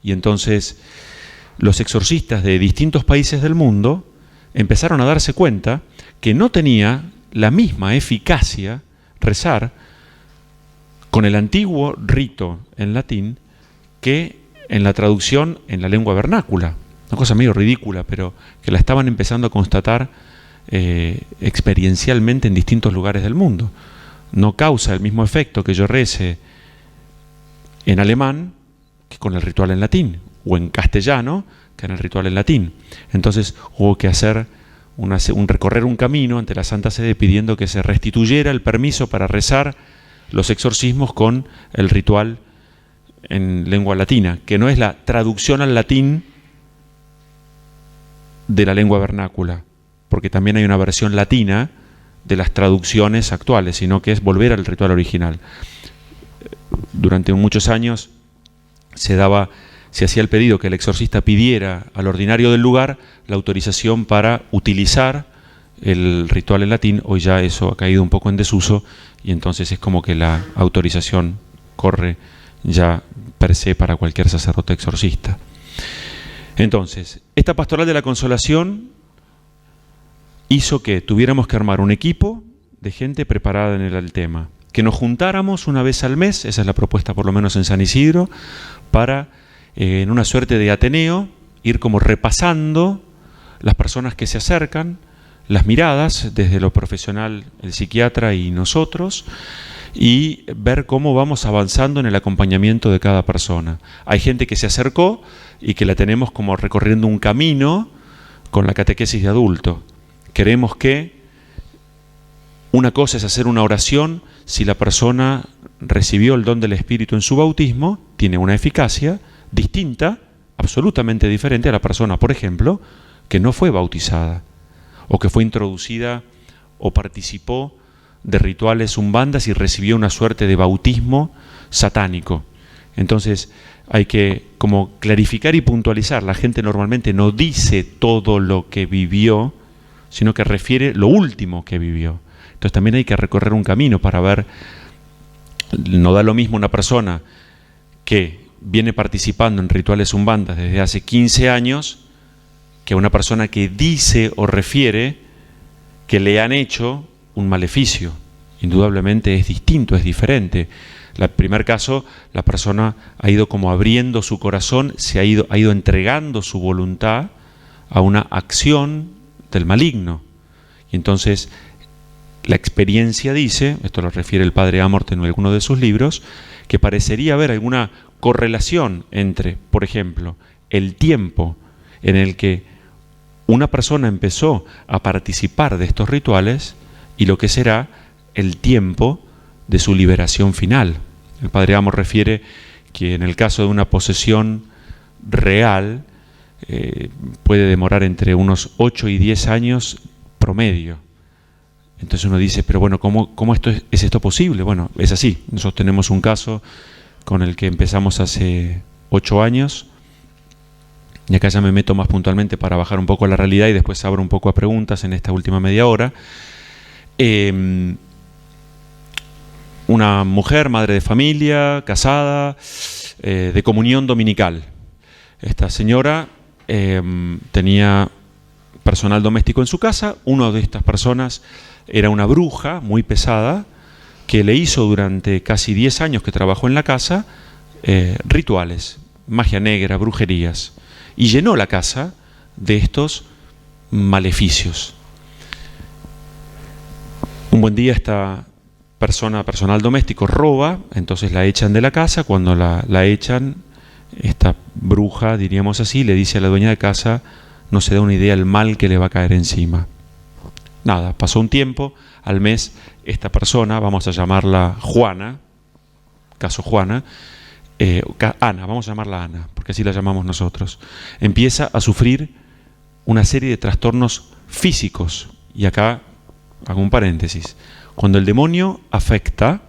Y entonces los exorcistas de distintos países del mundo empezaron a darse cuenta que no tenía la misma eficacia rezar con el antiguo rito en latín que en la traducción en la lengua vernácula. Una cosa medio ridícula, pero que la estaban empezando a constatar experiencialmente en distintos lugares del mundo. No causa el mismo efecto que yo rece en alemán que con el ritual en latín, o en castellano que en el ritual en latín. Entonces hubo que hacer un recorrer un camino ante la Santa Sede pidiendo que se restituyera el permiso para rezar los exorcismos con el ritual en lengua latina, que no es la traducción al latín de la lengua vernácula, porque también hay una versión latina de las traducciones actuales, sino que es volver al ritual original. Durante muchos años se hacía el pedido que el exorcista pidiera al ordinario del lugar la autorización para utilizar el ritual en latín. Hoy ya eso ha caído un poco en desuso y entonces es como que la autorización corre ya per se para cualquier sacerdote exorcista. Entonces, esta pastoral de la consolación hizo que tuviéramos que armar un equipo de gente preparada en el tema, que nos juntáramos una vez al mes, esa es la propuesta por lo menos en San Isidro, para en una suerte de ateneo ir como repasando las personas que se acercan, las miradas desde lo profesional, el psiquiatra y nosotros, y ver cómo vamos avanzando en el acompañamiento de cada persona. Hay gente que se acercó y que la tenemos como recorriendo un camino con la catequesis de adulto. Queremos que una cosa es hacer una oración si la persona recibió el don del Espíritu en su bautismo, tiene una eficacia distinta, absolutamente diferente a la persona, por ejemplo, que no fue bautizada o que fue introducida o participó de rituales umbandas y recibió una suerte de bautismo satánico. Entonces hay que como clarificar y puntualizar. La gente normalmente no dice todo lo que vivió, sino que refiere lo último que vivió. Entonces también hay que recorrer un camino para ver, no da lo mismo una persona que viene participando en rituales umbandas desde hace 15 años que una persona que dice o refiere que le han hecho un maleficio. Indudablemente es distinto, es diferente. En el primer caso, la persona ha ido como abriendo su corazón, ha ido entregando su voluntad a una acción del maligno. Y entonces la experiencia dice, esto lo refiere el padre Amort en alguno de sus libros, que parecería haber alguna correlación entre, por ejemplo, el tiempo en el que una persona empezó a participar de estos rituales y lo que será el tiempo de su liberación final. El padre Amort refiere que en el caso de una posesión real puede demorar entre unos 8 y 10 años promedio. Entonces uno dice, pero bueno, ¿cómo es esto posible? Bueno, es así. Nosotros tenemos un caso con el que empezamos hace 8 años, y acá ya me meto más puntualmente para bajar un poco a la realidad y después abro un poco a preguntas en esta última media hora. Una mujer, madre de familia, casada, de comunión dominical. Esta señora tenía personal doméstico en su casa. Una de estas personas era una bruja muy pesada que le hizo durante casi 10 años que trabajó en la casa rituales, magia negra, brujerías, y llenó la casa de estos maleficios. Un buen día esta personal doméstico roba, entonces la echan de la casa. Cuando la echan, esta bruja, diríamos así, le dice a la dueña de casa, no se da una idea del mal que le va a caer encima. Nada, pasó un tiempo, al mes esta persona, vamos a llamarla Juana, caso Juana, Ana, vamos a llamarla Ana, porque así la llamamos nosotros, empieza a sufrir una serie de trastornos físicos. Y acá hago un paréntesis. Cuando el demonio afecta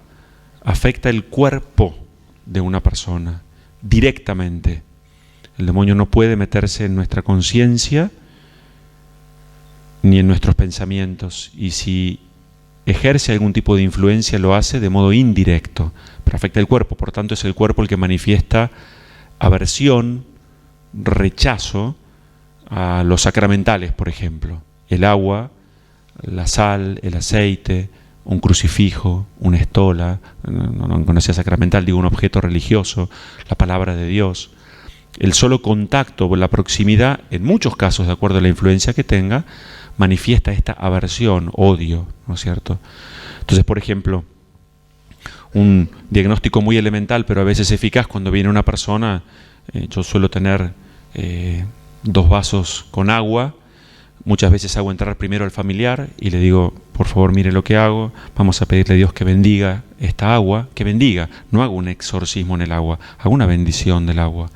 el cuerpo de una persona directamente. El demonio no puede meterse en nuestra conciencia ni en nuestros pensamientos, y si ejerce algún tipo de influencia lo hace de modo indirecto, pero afecta el cuerpo. Por tanto, es el cuerpo el que manifiesta aversión, rechazo a los sacramentales, por ejemplo, el agua, la sal, el aceite, un crucifijo, una estola, no conocía sacramental, digo un objeto religioso, la palabra de Dios. El solo contacto o la proximidad, en muchos casos, de acuerdo a la influencia que tenga, manifiesta esta aversión, odio, ¿no es cierto? Entonces, por ejemplo, un diagnóstico muy elemental, pero a veces eficaz, cuando viene una persona, yo suelo tener 2 vasos con agua, Muchas veces hago entrar primero al familiar y le digo, por favor mire lo que hago, vamos a pedirle a Dios que bendiga esta agua, que bendiga. No hago un exorcismo en el agua, hago una bendición del agua.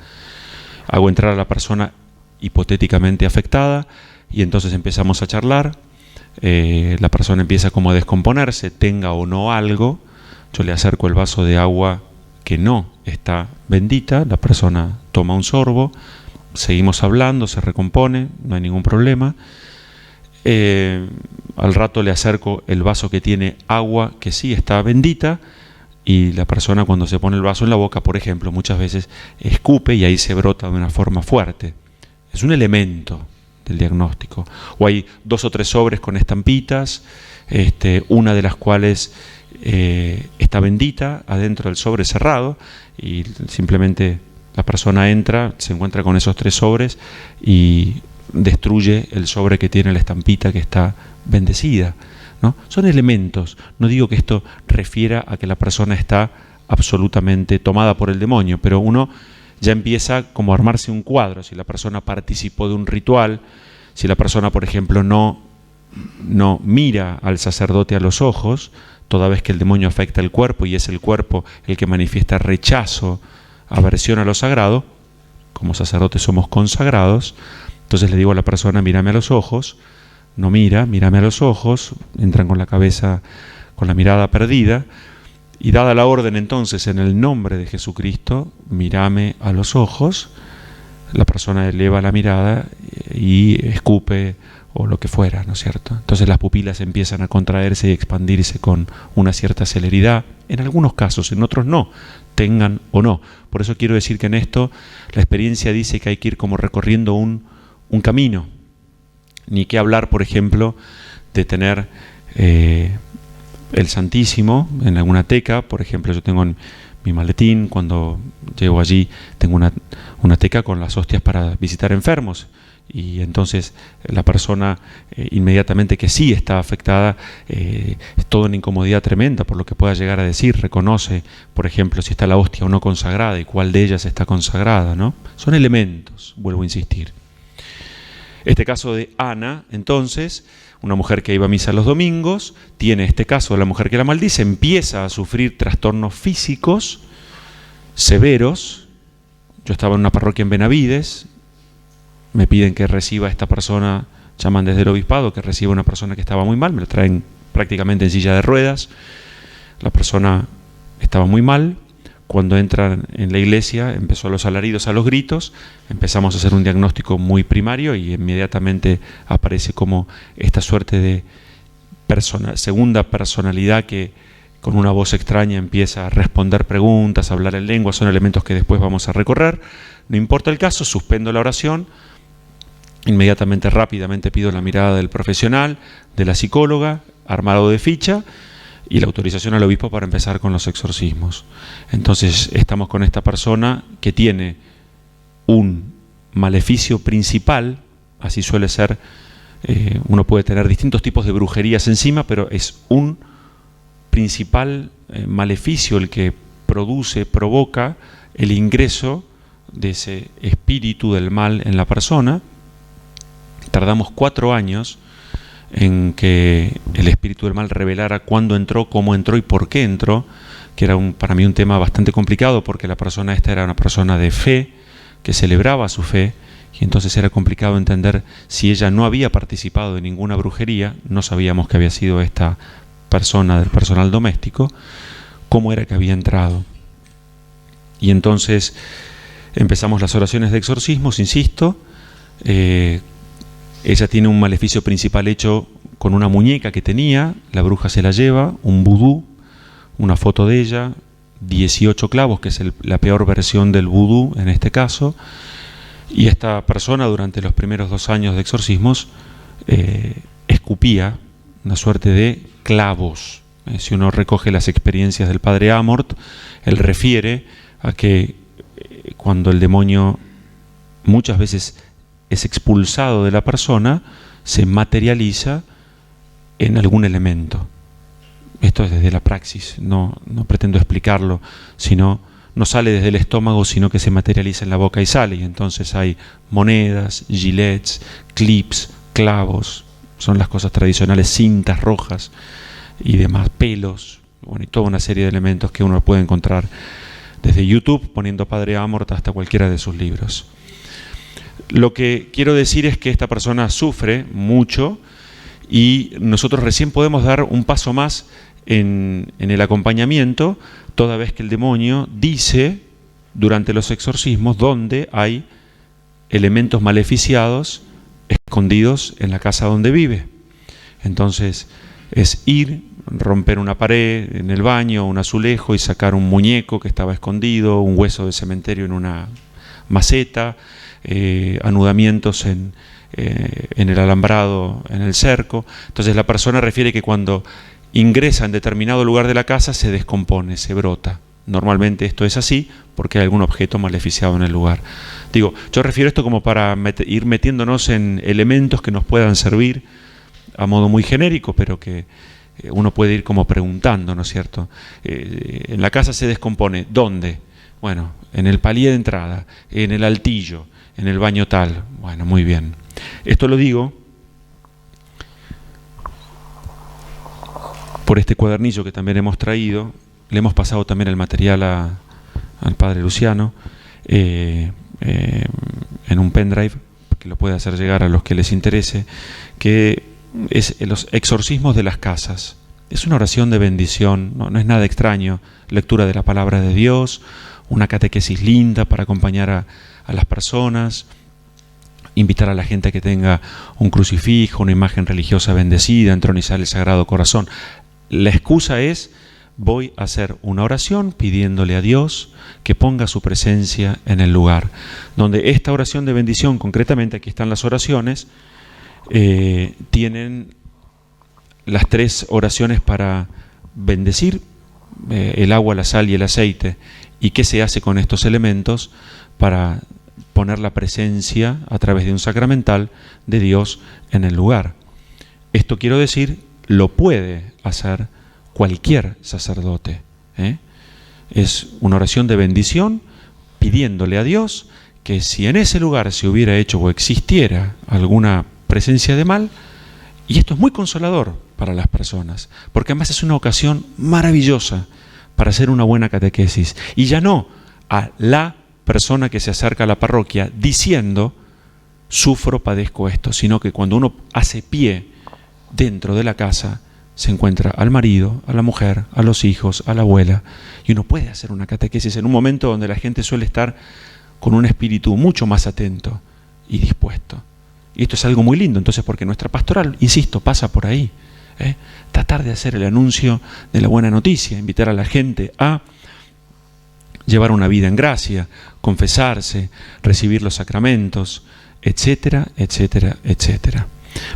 Hago entrar a la persona hipotéticamente afectada y entonces empezamos a charlar. La persona empieza como a descomponerse, tenga o no algo. Yo le acerco el vaso de agua que no está bendita, la persona toma un sorbo, seguimos hablando, se recompone, no hay ningún problema. Al rato le acerco el vaso que tiene agua que sí está bendita y la persona cuando se pone el vaso en la boca, por ejemplo, muchas veces escupe y ahí se brota de una forma fuerte. Es un elemento del diagnóstico. O hay 2 o 3 sobres con estampitas, una de las cuales está bendita adentro del sobre cerrado y simplemente la persona entra, se encuentra con esos 3 sobres y destruye el sobre que tiene la estampita que está bendecida, ¿no? Son elementos. No digo que esto refiera a que la persona está absolutamente tomada por el demonio, pero uno ya empieza como a armarse un cuadro. Si la persona participó de un ritual, si la persona, por ejemplo, no mira al sacerdote a los ojos, toda vez que el demonio afecta el cuerpo y es el cuerpo el que manifiesta rechazo, aversión a lo sagrado, como sacerdotes somos consagrados, entonces le digo a la persona, mírame a los ojos, no mira, mírame a los ojos, entran con la cabeza, con la mirada perdida, y dada la orden entonces en el nombre de Jesucristo, mírame a los ojos, la persona eleva la mirada y escupe o lo que fuera, ¿no es cierto? Entonces las pupilas empiezan a contraerse y expandirse con una cierta celeridad, en algunos casos, en otros no, tengan o no. Por eso quiero decir que en esto la experiencia dice que hay que ir como recorriendo un camino. Ni que hablar, por ejemplo, de tener el Santísimo en alguna teca. Por ejemplo, yo tengo en mi maletín, cuando llego allí, tengo una teca con las hostias para visitar enfermos. Y entonces la persona inmediatamente que sí está afectada, es toda una incomodidad tremenda por lo que pueda llegar a decir, reconoce, por ejemplo, si está la hostia o no consagrada y cuál de ellas está consagrada, ¿no? Son elementos, vuelvo a insistir. Este caso de Ana, entonces, una mujer que iba a misa los domingos, tiene este caso de la mujer que la maldice, empieza a sufrir trastornos físicos severos. Yo estaba en una parroquia en Benavides, me piden que reciba a esta persona, llaman desde el obispado, que reciba a una persona que estaba muy mal, me la traen prácticamente en silla de ruedas. La persona estaba muy mal. Cuando entran en la iglesia, empezó a los alaridos, a los gritos, empezamos a hacer un diagnóstico muy primario y inmediatamente aparece como esta suerte de segunda personalidad que con una voz extraña empieza a responder preguntas, a hablar en lengua. Son elementos que después vamos a recorrer. No importa el caso, suspendo la oración. Inmediatamente, rápidamente pido la mirada del profesional, de la psicóloga, armado de ficha, y la autorización al obispo para empezar con los exorcismos. Entonces estamos con esta persona que tiene un maleficio principal, así suele ser, uno puede tener distintos tipos de brujerías encima, pero es un principal maleficio el que provoca el ingreso de ese espíritu del mal en la persona. Tardamos 4 años en que el espíritu del mal revelara cuándo entró, cómo entró y por qué entró, que era para mí un tema bastante complicado porque la persona esta era una persona de fe, que celebraba su fe, y entonces era complicado entender si ella no había participado de ninguna brujería, no sabíamos que había sido esta persona del personal doméstico, cómo era que había entrado. Y entonces empezamos las oraciones de exorcismos, insisto. Ella tiene un maleficio principal hecho con una muñeca que tenía, la bruja se la lleva, un vudú, una foto de ella, 18 clavos, que es la peor versión del vudú en este caso, y esta persona durante los primeros 2 años de exorcismos escupía una suerte de clavos. Si uno recoge las experiencias del padre Amort, él refiere a que cuando el demonio muchas veces es expulsado de la persona, se materializa en algún elemento. Esto es desde la praxis, no pretendo explicarlo, sino no sale desde el estómago, sino que se materializa en la boca y sale. Y entonces hay monedas, gilets, clips, clavos, son las cosas tradicionales, cintas rojas y demás, pelos, bueno, y toda una serie de elementos que uno puede encontrar desde YouTube, poniendo Padre Amorth hasta cualquiera de sus libros. Lo que quiero decir es que esta persona sufre mucho y nosotros recién podemos dar un paso más en el acompañamiento, toda vez que el demonio dice durante los exorcismos dónde hay elementos maleficiados escondidos en la casa donde vive. Entonces es ir, romper una pared en el baño, un azulejo, y sacar un muñeco que estaba escondido, un hueso de cementerio en una maceta, anudamientos en el alambrado, en el cerco. Entonces la persona refiere que cuando ingresa en determinado lugar de la casa se descompone, se brota. Normalmente esto es así porque hay algún objeto maleficiado en el lugar. Digo, yo refiero esto como para ir metiéndonos en elementos que nos puedan servir a modo muy genérico, pero que uno puede ir como preguntando, ¿no es cierto? En la casa se descompone, ¿dónde? Bueno, en el palier de entrada, en el altillo, en el baño tal. Bueno, muy bien. Esto lo digo por este cuadernillo que también hemos traído. Le hemos pasado también el material al padre Luciano en un pendrive, que lo puede hacer llegar a los que les interese, que es los exorcismos de las casas. Es una oración de bendición, no es nada extraño, lectura de la palabra de Dios, una catequesis linda para acompañar a las personas, invitar a la gente a que tenga un crucifijo, una imagen religiosa bendecida, entronizar el Sagrado Corazón. La excusa es: voy a hacer una oración pidiéndole a Dios que ponga su presencia en el lugar. Donde esta oración de bendición, concretamente, aquí están las oraciones, tienen las 3 oraciones para bendecir el agua, la sal y el aceite. ¿Y qué se hace con estos elementos para poner la presencia a través de un sacramental de Dios en el lugar? Esto, quiero decir, lo puede hacer cualquier sacerdote. Es una oración de bendición pidiéndole a Dios que si en ese lugar se hubiera hecho o existiera alguna presencia de mal, y esto es muy consolador para las personas, porque además es una ocasión maravillosa para hacer una buena catequesis, y ya no a la persona que se acerca a la parroquia diciendo sufro, padezco esto, sino que cuando uno hace pie dentro de la casa se encuentra al marido, a la mujer, a los hijos, a la abuela, y uno puede hacer una catequesis en un momento donde la gente suele estar con un espíritu mucho más atento y dispuesto. Y esto es algo muy lindo, entonces, porque nuestra pastoral, insisto, pasa por ahí. Tratar de hacer el anuncio de la buena noticia, invitar a la gente a llevar una vida en gracia, confesarse, recibir los sacramentos, etcétera, etcétera, etcétera.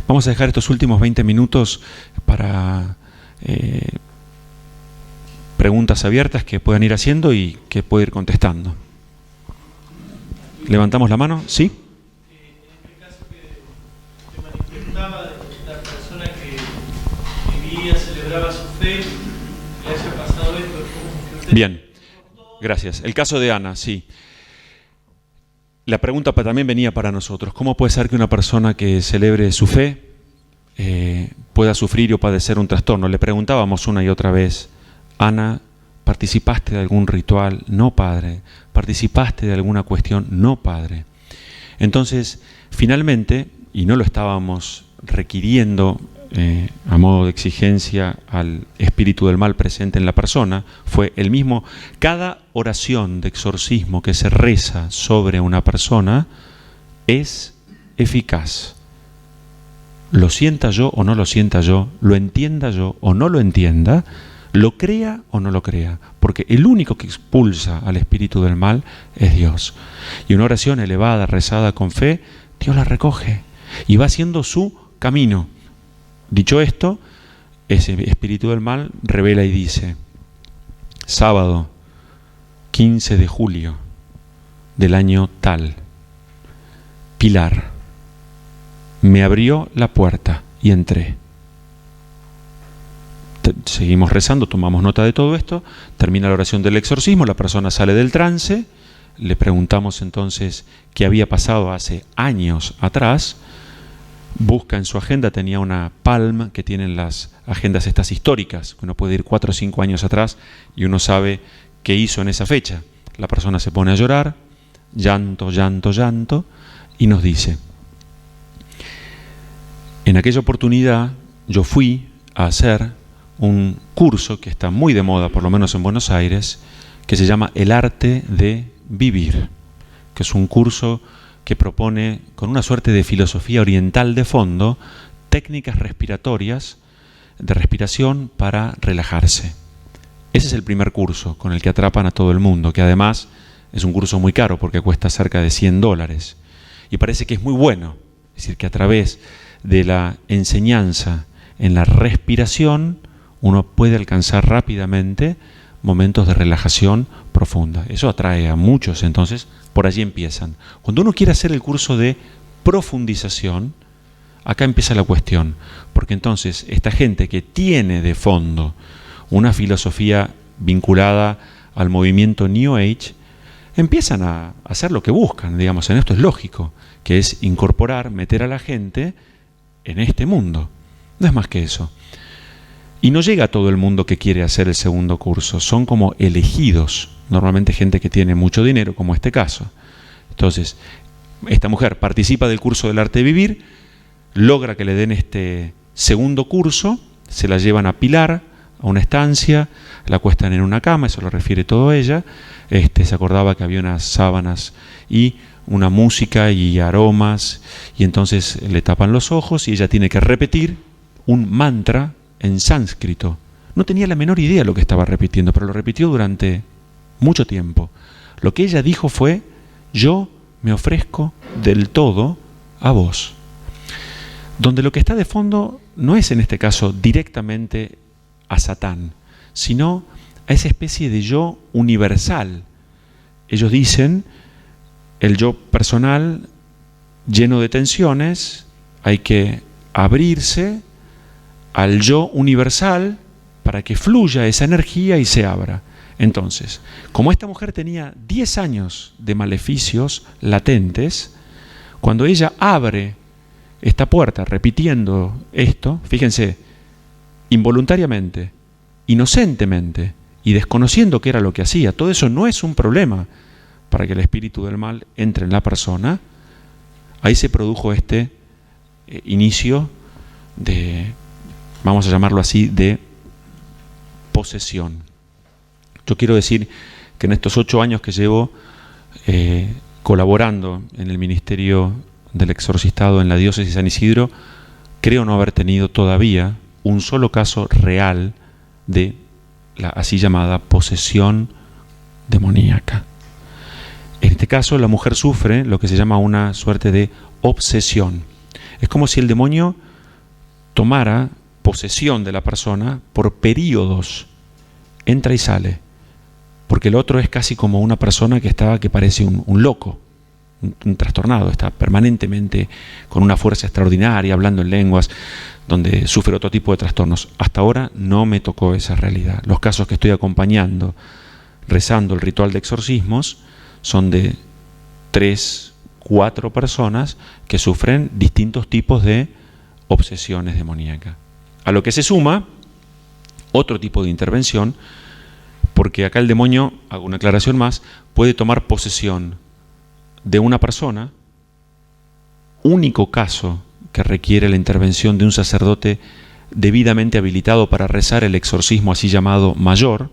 Vamos a dejar estos últimos 20 minutos para preguntas abiertas que puedan ir haciendo y que puedo ir contestando. ¿Levantamos la mano? ¿Sí? En este caso que manifestaba de la persona que vivía, celebraba su fe, le haya pasado esto, como que usted... Bien, gracias. El caso de Ana, sí. La pregunta también venía para nosotros. ¿Cómo puede ser que una persona que celebre su fe pueda sufrir o padecer un trastorno? Le preguntábamos una y otra vez: Ana, ¿participaste de algún ritual? No, padre. ¿Participaste de alguna cuestión? No, padre. Entonces, finalmente, y no lo estábamos requiriendo a modo de exigencia al espíritu del mal presente en la persona, fue el mismo. Cada oración de exorcismo que se reza sobre una persona es eficaz. Lo sienta yo o no lo sienta yo, lo entienda yo o no lo entienda, lo crea o no lo crea, porque el único que expulsa al espíritu del mal es Dios. Y una oración elevada, rezada con fe, Dios la recoge y va haciendo su camino. Dicho esto, ese espíritu del mal revela y dice: sábado 15 de julio del año tal, Pilar me abrió la puerta y entré. Seguimos rezando, tomamos nota de todo esto, termina la oración del exorcismo, la persona sale del trance, le preguntamos entonces qué había pasado hace años atrás, busca en su agenda, tenía una Palm que tienen las agendas estas históricas, que uno puede ir 4 o 5 años atrás y uno sabe qué hizo en esa fecha. La persona se pone a llorar, llanto, llanto, llanto, y nos dice: en aquella oportunidad yo fui a hacer un curso que está muy de moda, por lo menos en Buenos Aires, que se llama El Arte de Vivir, que es un curso que propone, con una suerte de filosofía oriental de fondo, técnicas respiratorias, de respiración para relajarse. Ese es el primer curso con el que atrapan a todo el mundo, que además es un curso muy caro porque cuesta cerca de $100. Y parece que es muy bueno, es decir, que a través de la enseñanza en la respiración uno puede alcanzar rápidamente momentos de relajación profunda. Eso atrae a muchos, entonces por allí empiezan. Cuando uno quiere hacer el curso de profundización, acá empieza la cuestión, porque entonces esta gente que tiene de fondo una filosofía vinculada al movimiento New Age, empiezan a hacer lo que buscan, digamos, en esto es lógico, que es incorporar, meter a la gente en este mundo. No es más que eso. Y no llega a todo el mundo que quiere hacer el segundo curso, son como elegidos, normalmente gente que tiene mucho dinero, como este caso. Entonces, esta mujer participa del curso del arte de vivir, logra que le den este segundo curso, se la llevan a Pilar, a una estancia, la acuestan en una cama, eso lo refiere todo ella, se acordaba que había unas sábanas y una música y aromas, y entonces le tapan los ojos y ella tiene que repetir un mantra en sánscrito. No tenía la menor idea de lo que estaba repitiendo, pero lo repitió durante mucho tiempo. Lo que ella dijo fue: yo me ofrezco del todo a vos. Donde lo que está de fondo no es en este caso directamente a Satán, sino a esa especie de yo universal. Ellos dicen, el yo personal lleno de tensiones, hay que abrirse al yo universal para que fluya esa energía y se abra. Entonces, como esta mujer tenía 10 años de maleficios latentes, cuando ella abre esta puerta repitiendo esto, fíjense, involuntariamente, inocentemente y desconociendo qué era lo que hacía, todo eso no es un problema para que el espíritu del mal entre en la persona. Ahí se produjo este inicio de, vamos a llamarlo así, de posesión. Yo quiero decir que en estos 8 años que llevo colaborando en el Ministerio del Exorcistado en la Diócesis de San Isidro, creo no haber tenido todavía un solo caso real de la así llamada posesión demoníaca. En este caso, la mujer sufre lo que se llama una suerte de obsesión. Es como si el demonio tomara posesión de la persona por periodos, entra y sale, porque el otro es casi como una persona que parece un loco, un trastornado, está permanentemente con una fuerza extraordinaria, hablando en lenguas, donde sufre otro tipo de trastornos. Hasta ahora no me tocó esa realidad. Los casos que estoy acompañando, rezando el ritual de exorcismos, son de 3, 4 personas que sufren distintos tipos de obsesiones demoníacas. A lo que se suma otro tipo de intervención, porque acá el demonio, hago una aclaración más, puede tomar posesión de una persona, único caso que requiere la intervención de un sacerdote debidamente habilitado para rezar el exorcismo así llamado mayor,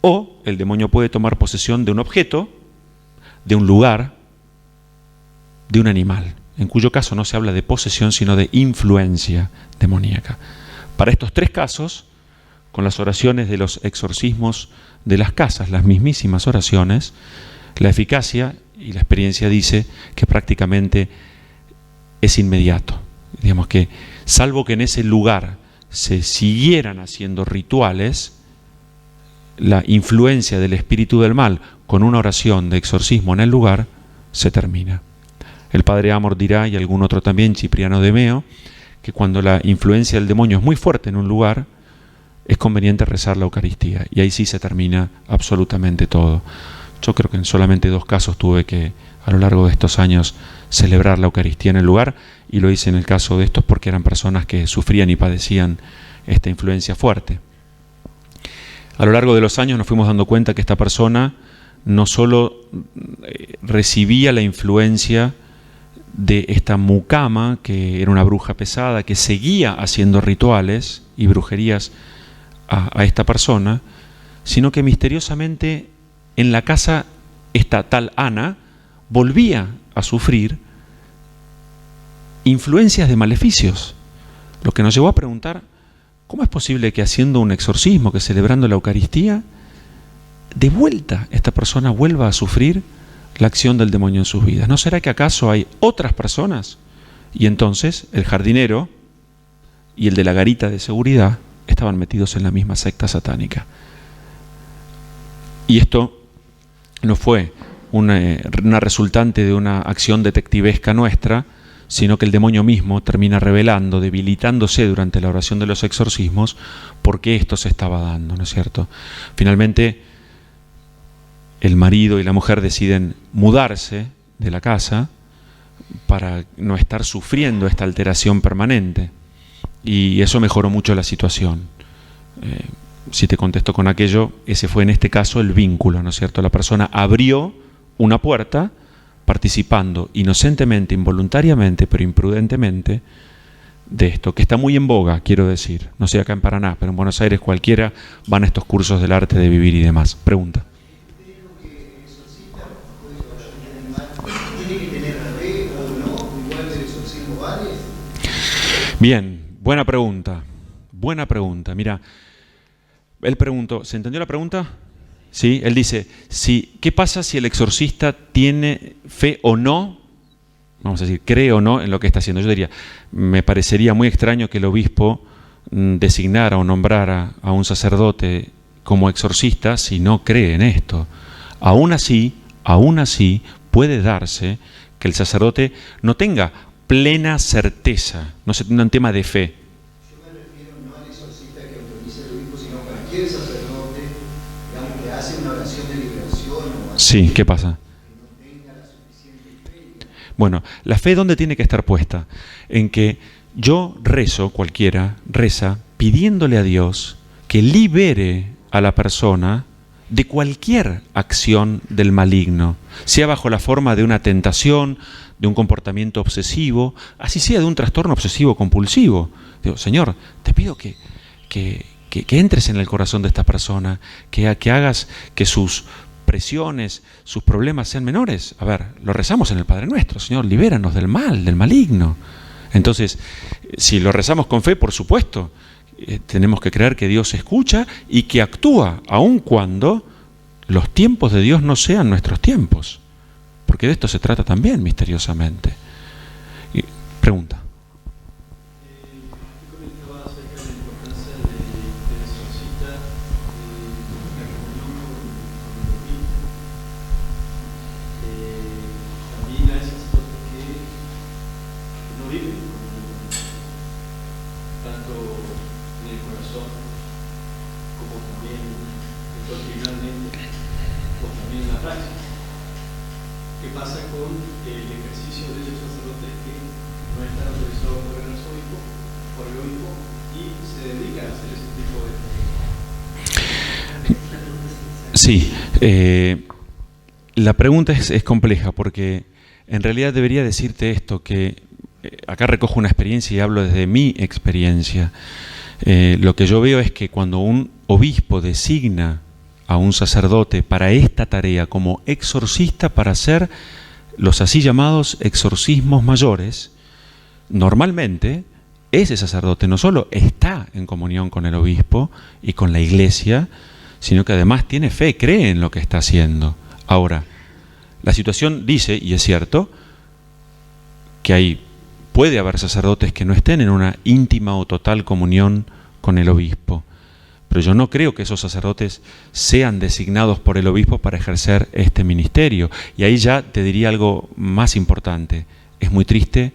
o el demonio puede tomar posesión de un objeto, de un lugar, de un animal, en cuyo caso no se habla de posesión sino de influencia demoníaca. Para estos 3 casos, con las oraciones de los exorcismos de las casas, las mismísimas oraciones, la eficacia y la experiencia dice que prácticamente es inmediato. Digamos que, salvo que en ese lugar se siguieran haciendo rituales, la influencia del espíritu del mal con una oración de exorcismo en el lugar se termina. El padre Amor dirá, y algún otro también, Cipriano de Meo, que cuando la influencia del demonio es muy fuerte en un lugar, es conveniente rezar la Eucaristía, y ahí sí se termina absolutamente todo. Yo creo que en solamente 2 casos tuve que a lo largo de estos años celebrar la Eucaristía en el lugar, y lo hice en el caso de estos porque eran personas que sufrían y padecían esta influencia fuerte. A lo largo de los años nos fuimos dando cuenta que esta persona no solo recibía la influencia de esta mucama, que era una bruja pesada, que seguía haciendo rituales y brujerías a esta persona, sino que misteriosamente en la casa esta tal Ana volvía a sufrir influencias de maleficios, lo que nos llevó a preguntar, ¿cómo es posible que haciendo un exorcismo, que celebrando la Eucaristía, de vuelta esta persona vuelva a sufrir la acción del demonio en sus vidas? ¿No será que acaso hay otras personas? Y entonces el jardinero y el de la garita de seguridad estaban metidos en la misma secta satánica. Y esto no fue una resultante de una acción detectivesca nuestra, sino que el demonio mismo termina revelando, debilitándose durante la oración de los exorcismos, por qué esto se estaba dando, ¿no es cierto? Finalmente, el marido y la mujer deciden mudarse de la casa para no estar sufriendo esta alteración permanente, y eso mejoró mucho la situación. Si te contesto con aquello, ese fue en este caso el vínculo, ¿no es cierto? La persona abrió una puerta participando inocentemente, involuntariamente, pero imprudentemente de esto, que está muy en boga, quiero decir. No sé acá en Paraná, pero en Buenos Aires cualquiera van a estos cursos del arte de vivir y demás. Pregunta. Bien, buena pregunta. Buena pregunta. Mira, él preguntó, ¿se entendió la pregunta? Sí, él dice, ¿qué pasa si el exorcista tiene fe o no? Vamos a decir, cree o no en lo que está haciendo. Yo diría, me parecería muy extraño que el obispo designara o nombrara a un sacerdote como exorcista si no cree en esto. Aún así, puede darse que el sacerdote no tenga plena certeza, no se tenga un tema de fe. Yo me refiero no al exorcista que autoriza el obispo, sino a cualquier sacerdote, digamos, que hace una oración de liberación o así. Sí, ¿qué pasa? Que no tenga la suficiente fe. Bueno, la fe, ¿dónde tiene que estar puesta? En que yo rezo, cualquiera reza, pidiéndole a Dios que libere a la persona de cualquier acción del maligno, sea bajo la forma de una tentación, de un comportamiento obsesivo, así sea de un trastorno obsesivo compulsivo. Digo, Señor, te pido que entres en el corazón de esta persona, que hagas que sus presiones, sus problemas sean menores. A ver, lo rezamos en el Padre Nuestro, Señor, libéranos del mal, del maligno. Entonces, si lo rezamos con fe, por supuesto, tenemos que creer que Dios escucha y que actúa, aun cuando los tiempos de Dios no sean nuestros tiempos. Porque de esto se trata también, misteriosamente. Pregunta. Usted comentaba acerca de la importancia del exorcista, la comunión con el obispo. También hay sacerdotes que no viven con el obispo, tanto en el corazón como también doctrinalmente, o también en la práctica. ¿Qué pasa con el ejercicio de esos sacerdotes que no están autorizados por el obispo y se dedican a hacer ese tipo de... Sí, la pregunta es compleja porque en realidad debería decirte esto, que acá recojo una experiencia y hablo desde mi experiencia. Lo que yo veo es que cuando un obispo designa a un sacerdote para esta tarea como exorcista para hacer los así llamados exorcismos mayores, normalmente ese sacerdote no solo está en comunión con el obispo y con la iglesia, sino que además tiene fe, cree en lo que está haciendo. Ahora, la situación dice, y es cierto, que puede haber sacerdotes que no estén en una íntima o total comunión con el obispo. Pero yo no creo que esos sacerdotes sean designados por el obispo para ejercer este ministerio. Y ahí ya te diría algo más importante. Es muy triste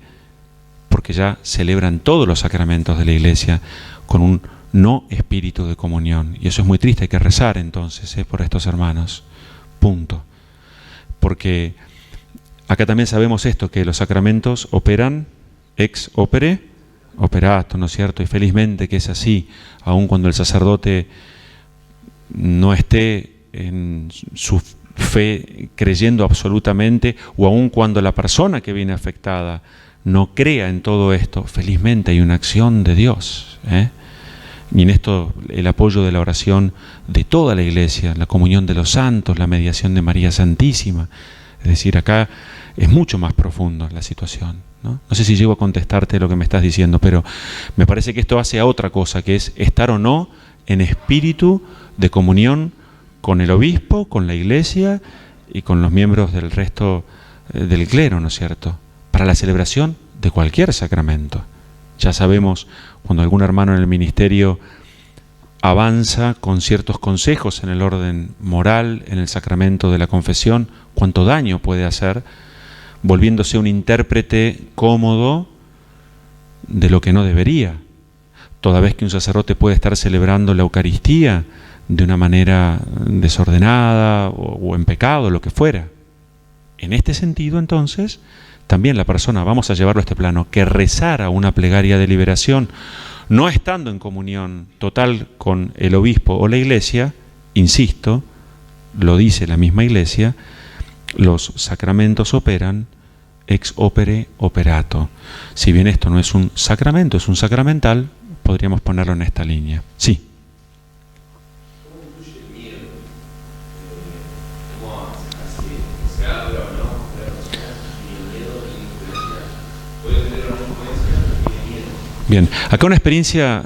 porque ya celebran todos los sacramentos de la iglesia con un no espíritu de comunión. Y eso es muy triste, hay que rezar entonces por estos hermanos. Punto. Porque acá también sabemos esto, que los sacramentos operan ex opere operato, ¿no es cierto? Y felizmente que es así, aun cuando el sacerdote no esté en su fe creyendo absolutamente, o aun cuando la persona que viene afectada no crea en todo esto, felizmente hay una acción de Dios, ¿eh? Y en esto el apoyo de la oración de toda la Iglesia, la comunión de los santos, la mediación de María Santísima. Es decir, acá es mucho más profundo la situación, ¿no? No sé si llego a contestarte lo que me estás diciendo, pero me parece que esto hace a otra cosa, que es estar o no en espíritu de comunión con el obispo, con la Iglesia y con los miembros del resto del clero, ¿no es cierto?, para la celebración de cualquier sacramento. Ya sabemos, cuando algún hermano en el ministerio avanza con ciertos consejos en el orden moral, en el sacramento de la confesión, cuánto daño puede hacer, volviéndose un intérprete cómodo de lo que no debería, toda vez que un sacerdote puede estar celebrando la Eucaristía de una manera desordenada o en pecado, lo que fuera. En este sentido, entonces, también la persona, vamos a llevarlo a este plano, que rezara una plegaria de liberación, no estando en comunión total con el obispo o la Iglesia, insisto, lo dice la misma Iglesia, los sacramentos operan ex opere operato. Si bien esto no es un sacramento, es un sacramental, podríamos ponerlo en esta línea. Sí. ¿Cómo influye el miedo? ¿Cómo se habla o no de la persona y el miedo y la influencia? ¿Puede tener una influencia y el miedo? Bien, acá una experiencia,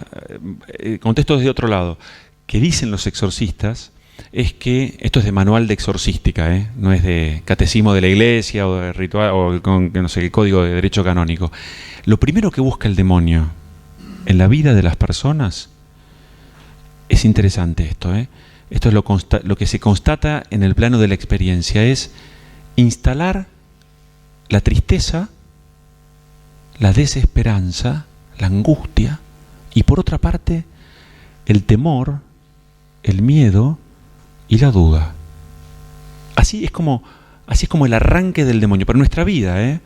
contesto desde otro lado, que dicen los exorcistas, es que, esto es de manual de exorcística, no es de catecismo de la Iglesia o de ritual o con no sé, el código de derecho canónico. Lo primero que busca el demonio en la vida de las personas, es interesante esto, esto es lo que se constata en el plano de la experiencia, es instalar la tristeza, la desesperanza, la angustia y por otra parte el temor, el miedo y la duda. Así es como el arranque del demonio, para nuestra vida,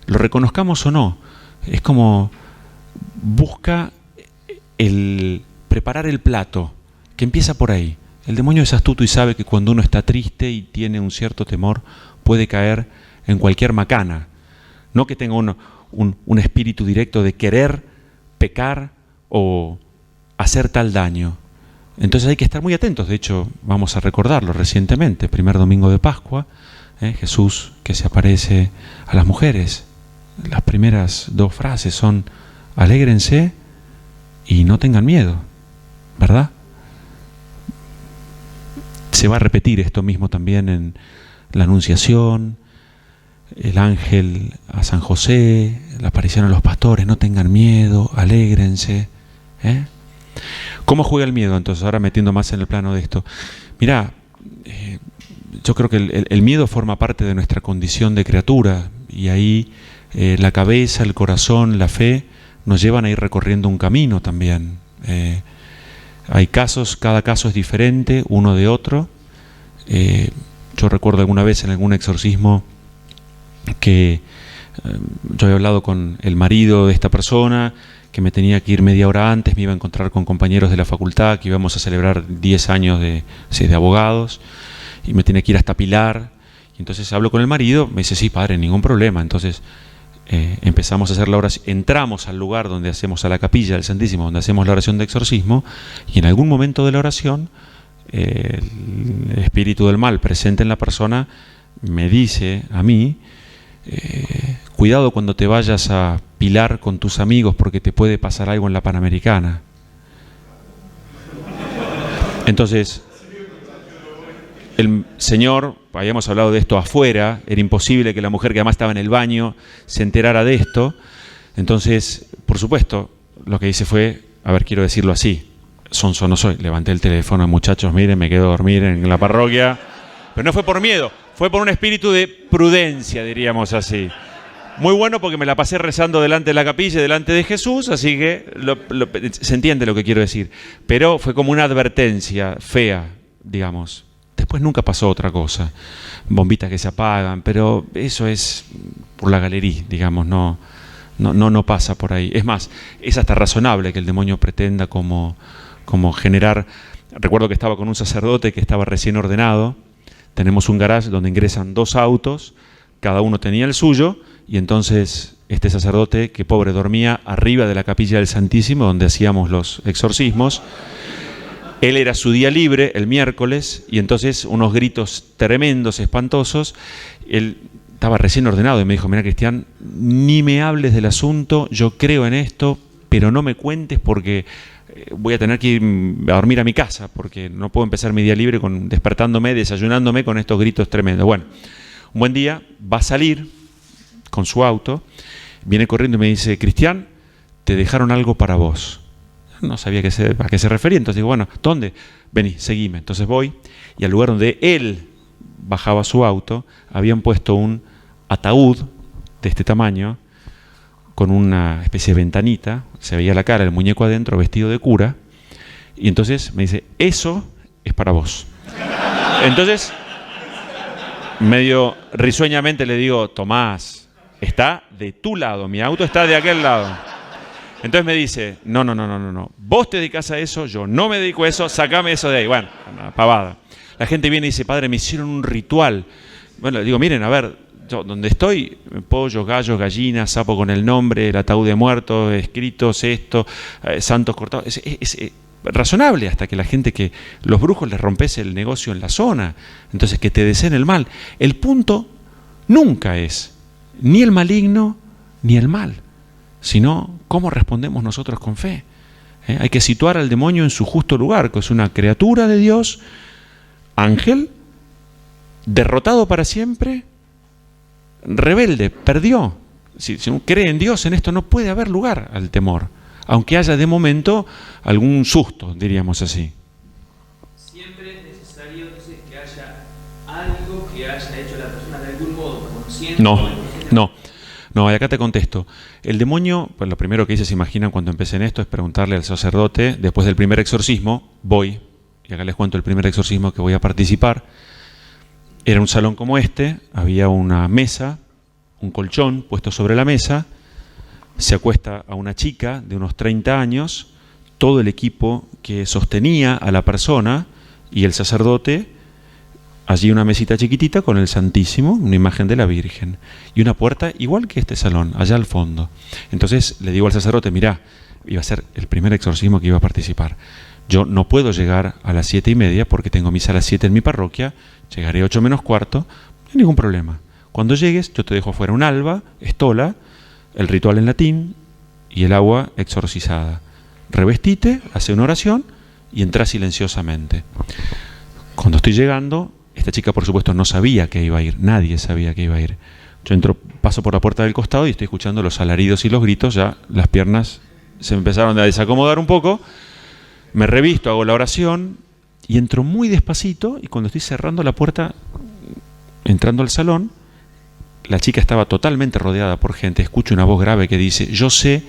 lo reconozcamos o no, es como busca el preparar el plato, que empieza por ahí. El demonio es astuto y sabe que cuando uno está triste y tiene un cierto temor, puede caer en cualquier macana. No que tenga un espíritu directo de querer pecar o hacer tal daño. Entonces hay que estar muy atentos. De hecho, vamos a recordarlo recientemente, primer domingo de Pascua, Jesús que se aparece a las mujeres. Las primeras dos frases son: alégrense y no tengan miedo, ¿verdad? Se va a repetir esto mismo también en la Anunciación, el ángel a San José, la aparición a los pastores: no tengan miedo, alégrense. ¿Cómo juega el miedo entonces? Ahora metiendo más en el plano de esto. Mirá, yo creo que el miedo forma parte de nuestra condición de criatura y ahí la cabeza, el corazón, la fe nos llevan a ir recorriendo un camino también. Hay casos, cada caso es diferente uno de otro. Yo recuerdo alguna vez en algún exorcismo que yo había hablado con el marido de esta persona, que me tenía que ir media hora antes, me iba a encontrar con compañeros de la facultad, que íbamos a celebrar 10 años de abogados, y me tenía que ir hasta Pilar. Y entonces hablo con el marido, me dice: sí, padre, ningún problema. Entonces empezamos a hacer la oración, entramos al lugar donde hacemos, a la capilla del Santísimo, donde hacemos la oración de exorcismo, y en algún momento de la oración, el espíritu del mal presente en la persona me dice a mí: cuidado cuando te vayas a Pilar con tus amigos porque te puede pasar algo en la Panamericana. Entonces, el señor, habíamos hablado de esto afuera, era imposible que la mujer, que además estaba en el baño, se enterara de esto. Entonces, por supuesto, lo que hice fue, a ver, quiero decirlo así, sonso no soy, levanté el teléfono: muchachos, miren, me quedo a dormir en la parroquia. Pero no fue por miedo, fue por un espíritu de prudencia, diríamos así. Muy bueno, porque me la pasé rezando delante de la capilla, delante de Jesús, así que se entiende lo que quiero decir. Pero fue como una advertencia fea, digamos. Después nunca pasó otra cosa. Bombitas que se apagan, pero eso es por la galería, digamos, no pasa por ahí. Es más, es hasta razonable que el demonio pretenda como generar. Recuerdo que estaba con un sacerdote que estaba recién ordenado. Tenemos un garage donde ingresan 2 autos, cada uno tenía el suyo, y entonces este sacerdote, que pobre, dormía arriba de la capilla del Santísimo, donde hacíamos los exorcismos. Él era su día libre, el miércoles, y entonces unos gritos tremendos, espantosos. Él estaba recién ordenado y me dijo: mira, Cristian, ni me hables del asunto, yo creo en esto, pero no me cuentes porque voy a tener que ir a dormir a mi casa, porque no puedo empezar mi día libre despertándome, desayunándome con estos gritos tremendos. Bueno, un buen día va a salir con su auto, viene corriendo y me dice: Cristian, te dejaron algo para vos. No sabía a qué se refería, entonces digo: bueno, ¿dónde? Vení, seguime. Entonces voy, y al lugar donde él bajaba su auto, habían puesto un ataúd de este tamaño, con una especie de ventanita, se veía la cara, el muñeco adentro, vestido de cura, y entonces me dice: eso es para vos. Entonces, medio risueñamente le digo: Tomás, está de tu lado, mi auto está de aquel lado. Entonces me dice: no, vos te dedicás a eso, yo no me dedico a eso, sacame eso de ahí. Bueno, una pavada. La gente viene y dice: padre, me hicieron un ritual. Bueno, le digo: miren, a ver, yo donde estoy, pollos, gallos, gallinas, sapo con el nombre, el ataúd de muertos, escritos, santos cortados. Es razonable, hasta que la gente, que los brujos les rompes el negocio en la zona, entonces que te deseen el mal. El punto nunca es ni el maligno ni el mal, sino cómo respondemos nosotros con fe. Hay que situar al demonio en su justo lugar, que es una criatura de Dios, ángel, derrotado para siempre, rebelde, perdió. Si uno cree en Dios, en esto no puede haber lugar al temor, aunque haya de momento algún susto, diríamos así. Siempre es necesario, entonces, que haya algo que haya hecho la persona de algún modo consciente. No, y acá te contesto. El demonio, pues lo primero que hice, se imaginan cuando empecé en esto, es preguntarle al sacerdote, después del primer exorcismo, voy, y acá les cuento el primer exorcismo que voy a participar. Era un salón como este, había una mesa, un colchón puesto sobre la mesa, se acuesta a una chica de unos 30 años, todo el equipo que sostenía a la persona y el sacerdote, allí una mesita chiquitita con el Santísimo, una imagen de la Virgen, y una puerta igual que este salón, allá al fondo. Entonces le digo al sacerdote: mirá, iba a ser el primer exorcismo que iba a participar. Yo no puedo llegar a las 7:30 porque tengo misa a las 7 en mi parroquia, llegaré 8 menos cuarto, no hay ningún problema. Cuando llegues, yo te dejo afuera un alba, estola, el ritual en latín y el agua exorcizada. Revestite, hace una oración y entra silenciosamente. Cuando estoy llegando, esta chica, por supuesto, no sabía que iba a ir, nadie sabía que iba a ir. Yo paso por la puerta del costado y estoy escuchando los alaridos y los gritos, ya las piernas se me empezaron a desacomodar un poco, me revisto, hago la oración y entro muy despacito, y cuando estoy cerrando la puerta, entrando al salón, la chica estaba totalmente rodeada por gente, escucho una voz grave que dice: yo sé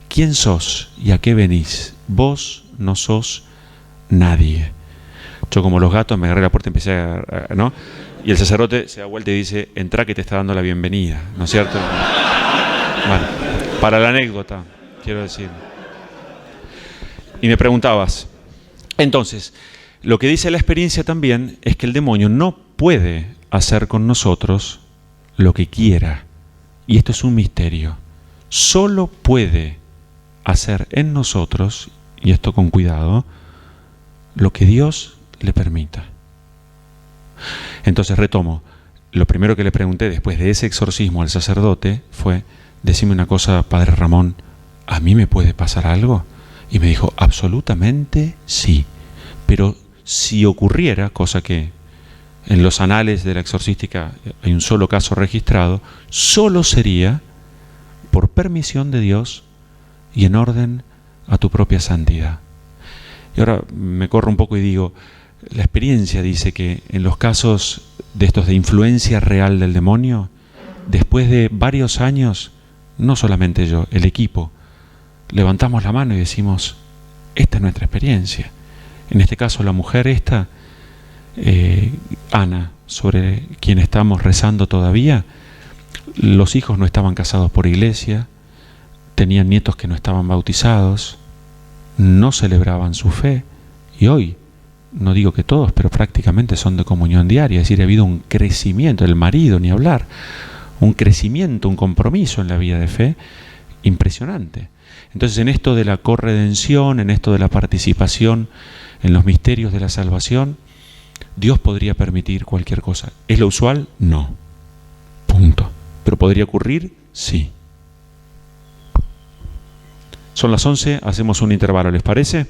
quién sos y a qué venís, vos no sos nadie. Yo, como los gatos, me agarré la puerta y empecé ¿no? Y el sacerdote se da vuelta y dice: entrá, que te está dando la bienvenida, ¿no es cierto? Bueno, para la anécdota, quiero decir. Y me preguntabas, entonces, lo que dice la experiencia también es que el demonio no puede hacer con nosotros lo que quiera, y esto es un misterio. Solo puede hacer en nosotros, y esto con cuidado, lo que Dios le permita. Entonces retomo, lo primero que le pregunté después de ese exorcismo al sacerdote fue: decime una cosa, padre Ramón, ¿a mí me puede pasar algo? Y me dijo: absolutamente sí, pero si ocurriera, cosa que en los anales de la exorcística hay un solo caso registrado, solo sería por permisión de Dios y en orden a tu propia santidad. Y ahora me corro un poco y digo, la experiencia dice que en los casos de estos de influencia real del demonio, después de varios años, no solamente yo, el equipo, levantamos la mano y decimos: esta es nuestra experiencia. En este caso, la mujer esta Ana, sobre quien estamos rezando todavía, los hijos no estaban casados por iglesia, tenían nietos que no estaban bautizados, no celebraban su fe, y hoy, no digo que todos, pero prácticamente son de comunión diaria. Es decir, ha habido un crecimiento, el marido ni hablar, un crecimiento, un compromiso en la vida de fe impresionante. Entonces, en esto de la corredención, en esto de la participación en los misterios de la salvación, Dios podría permitir cualquier cosa. ¿Es lo usual? No. Punto. ¿Pero podría ocurrir? Sí. Son las 11, hacemos un intervalo, ¿les parece?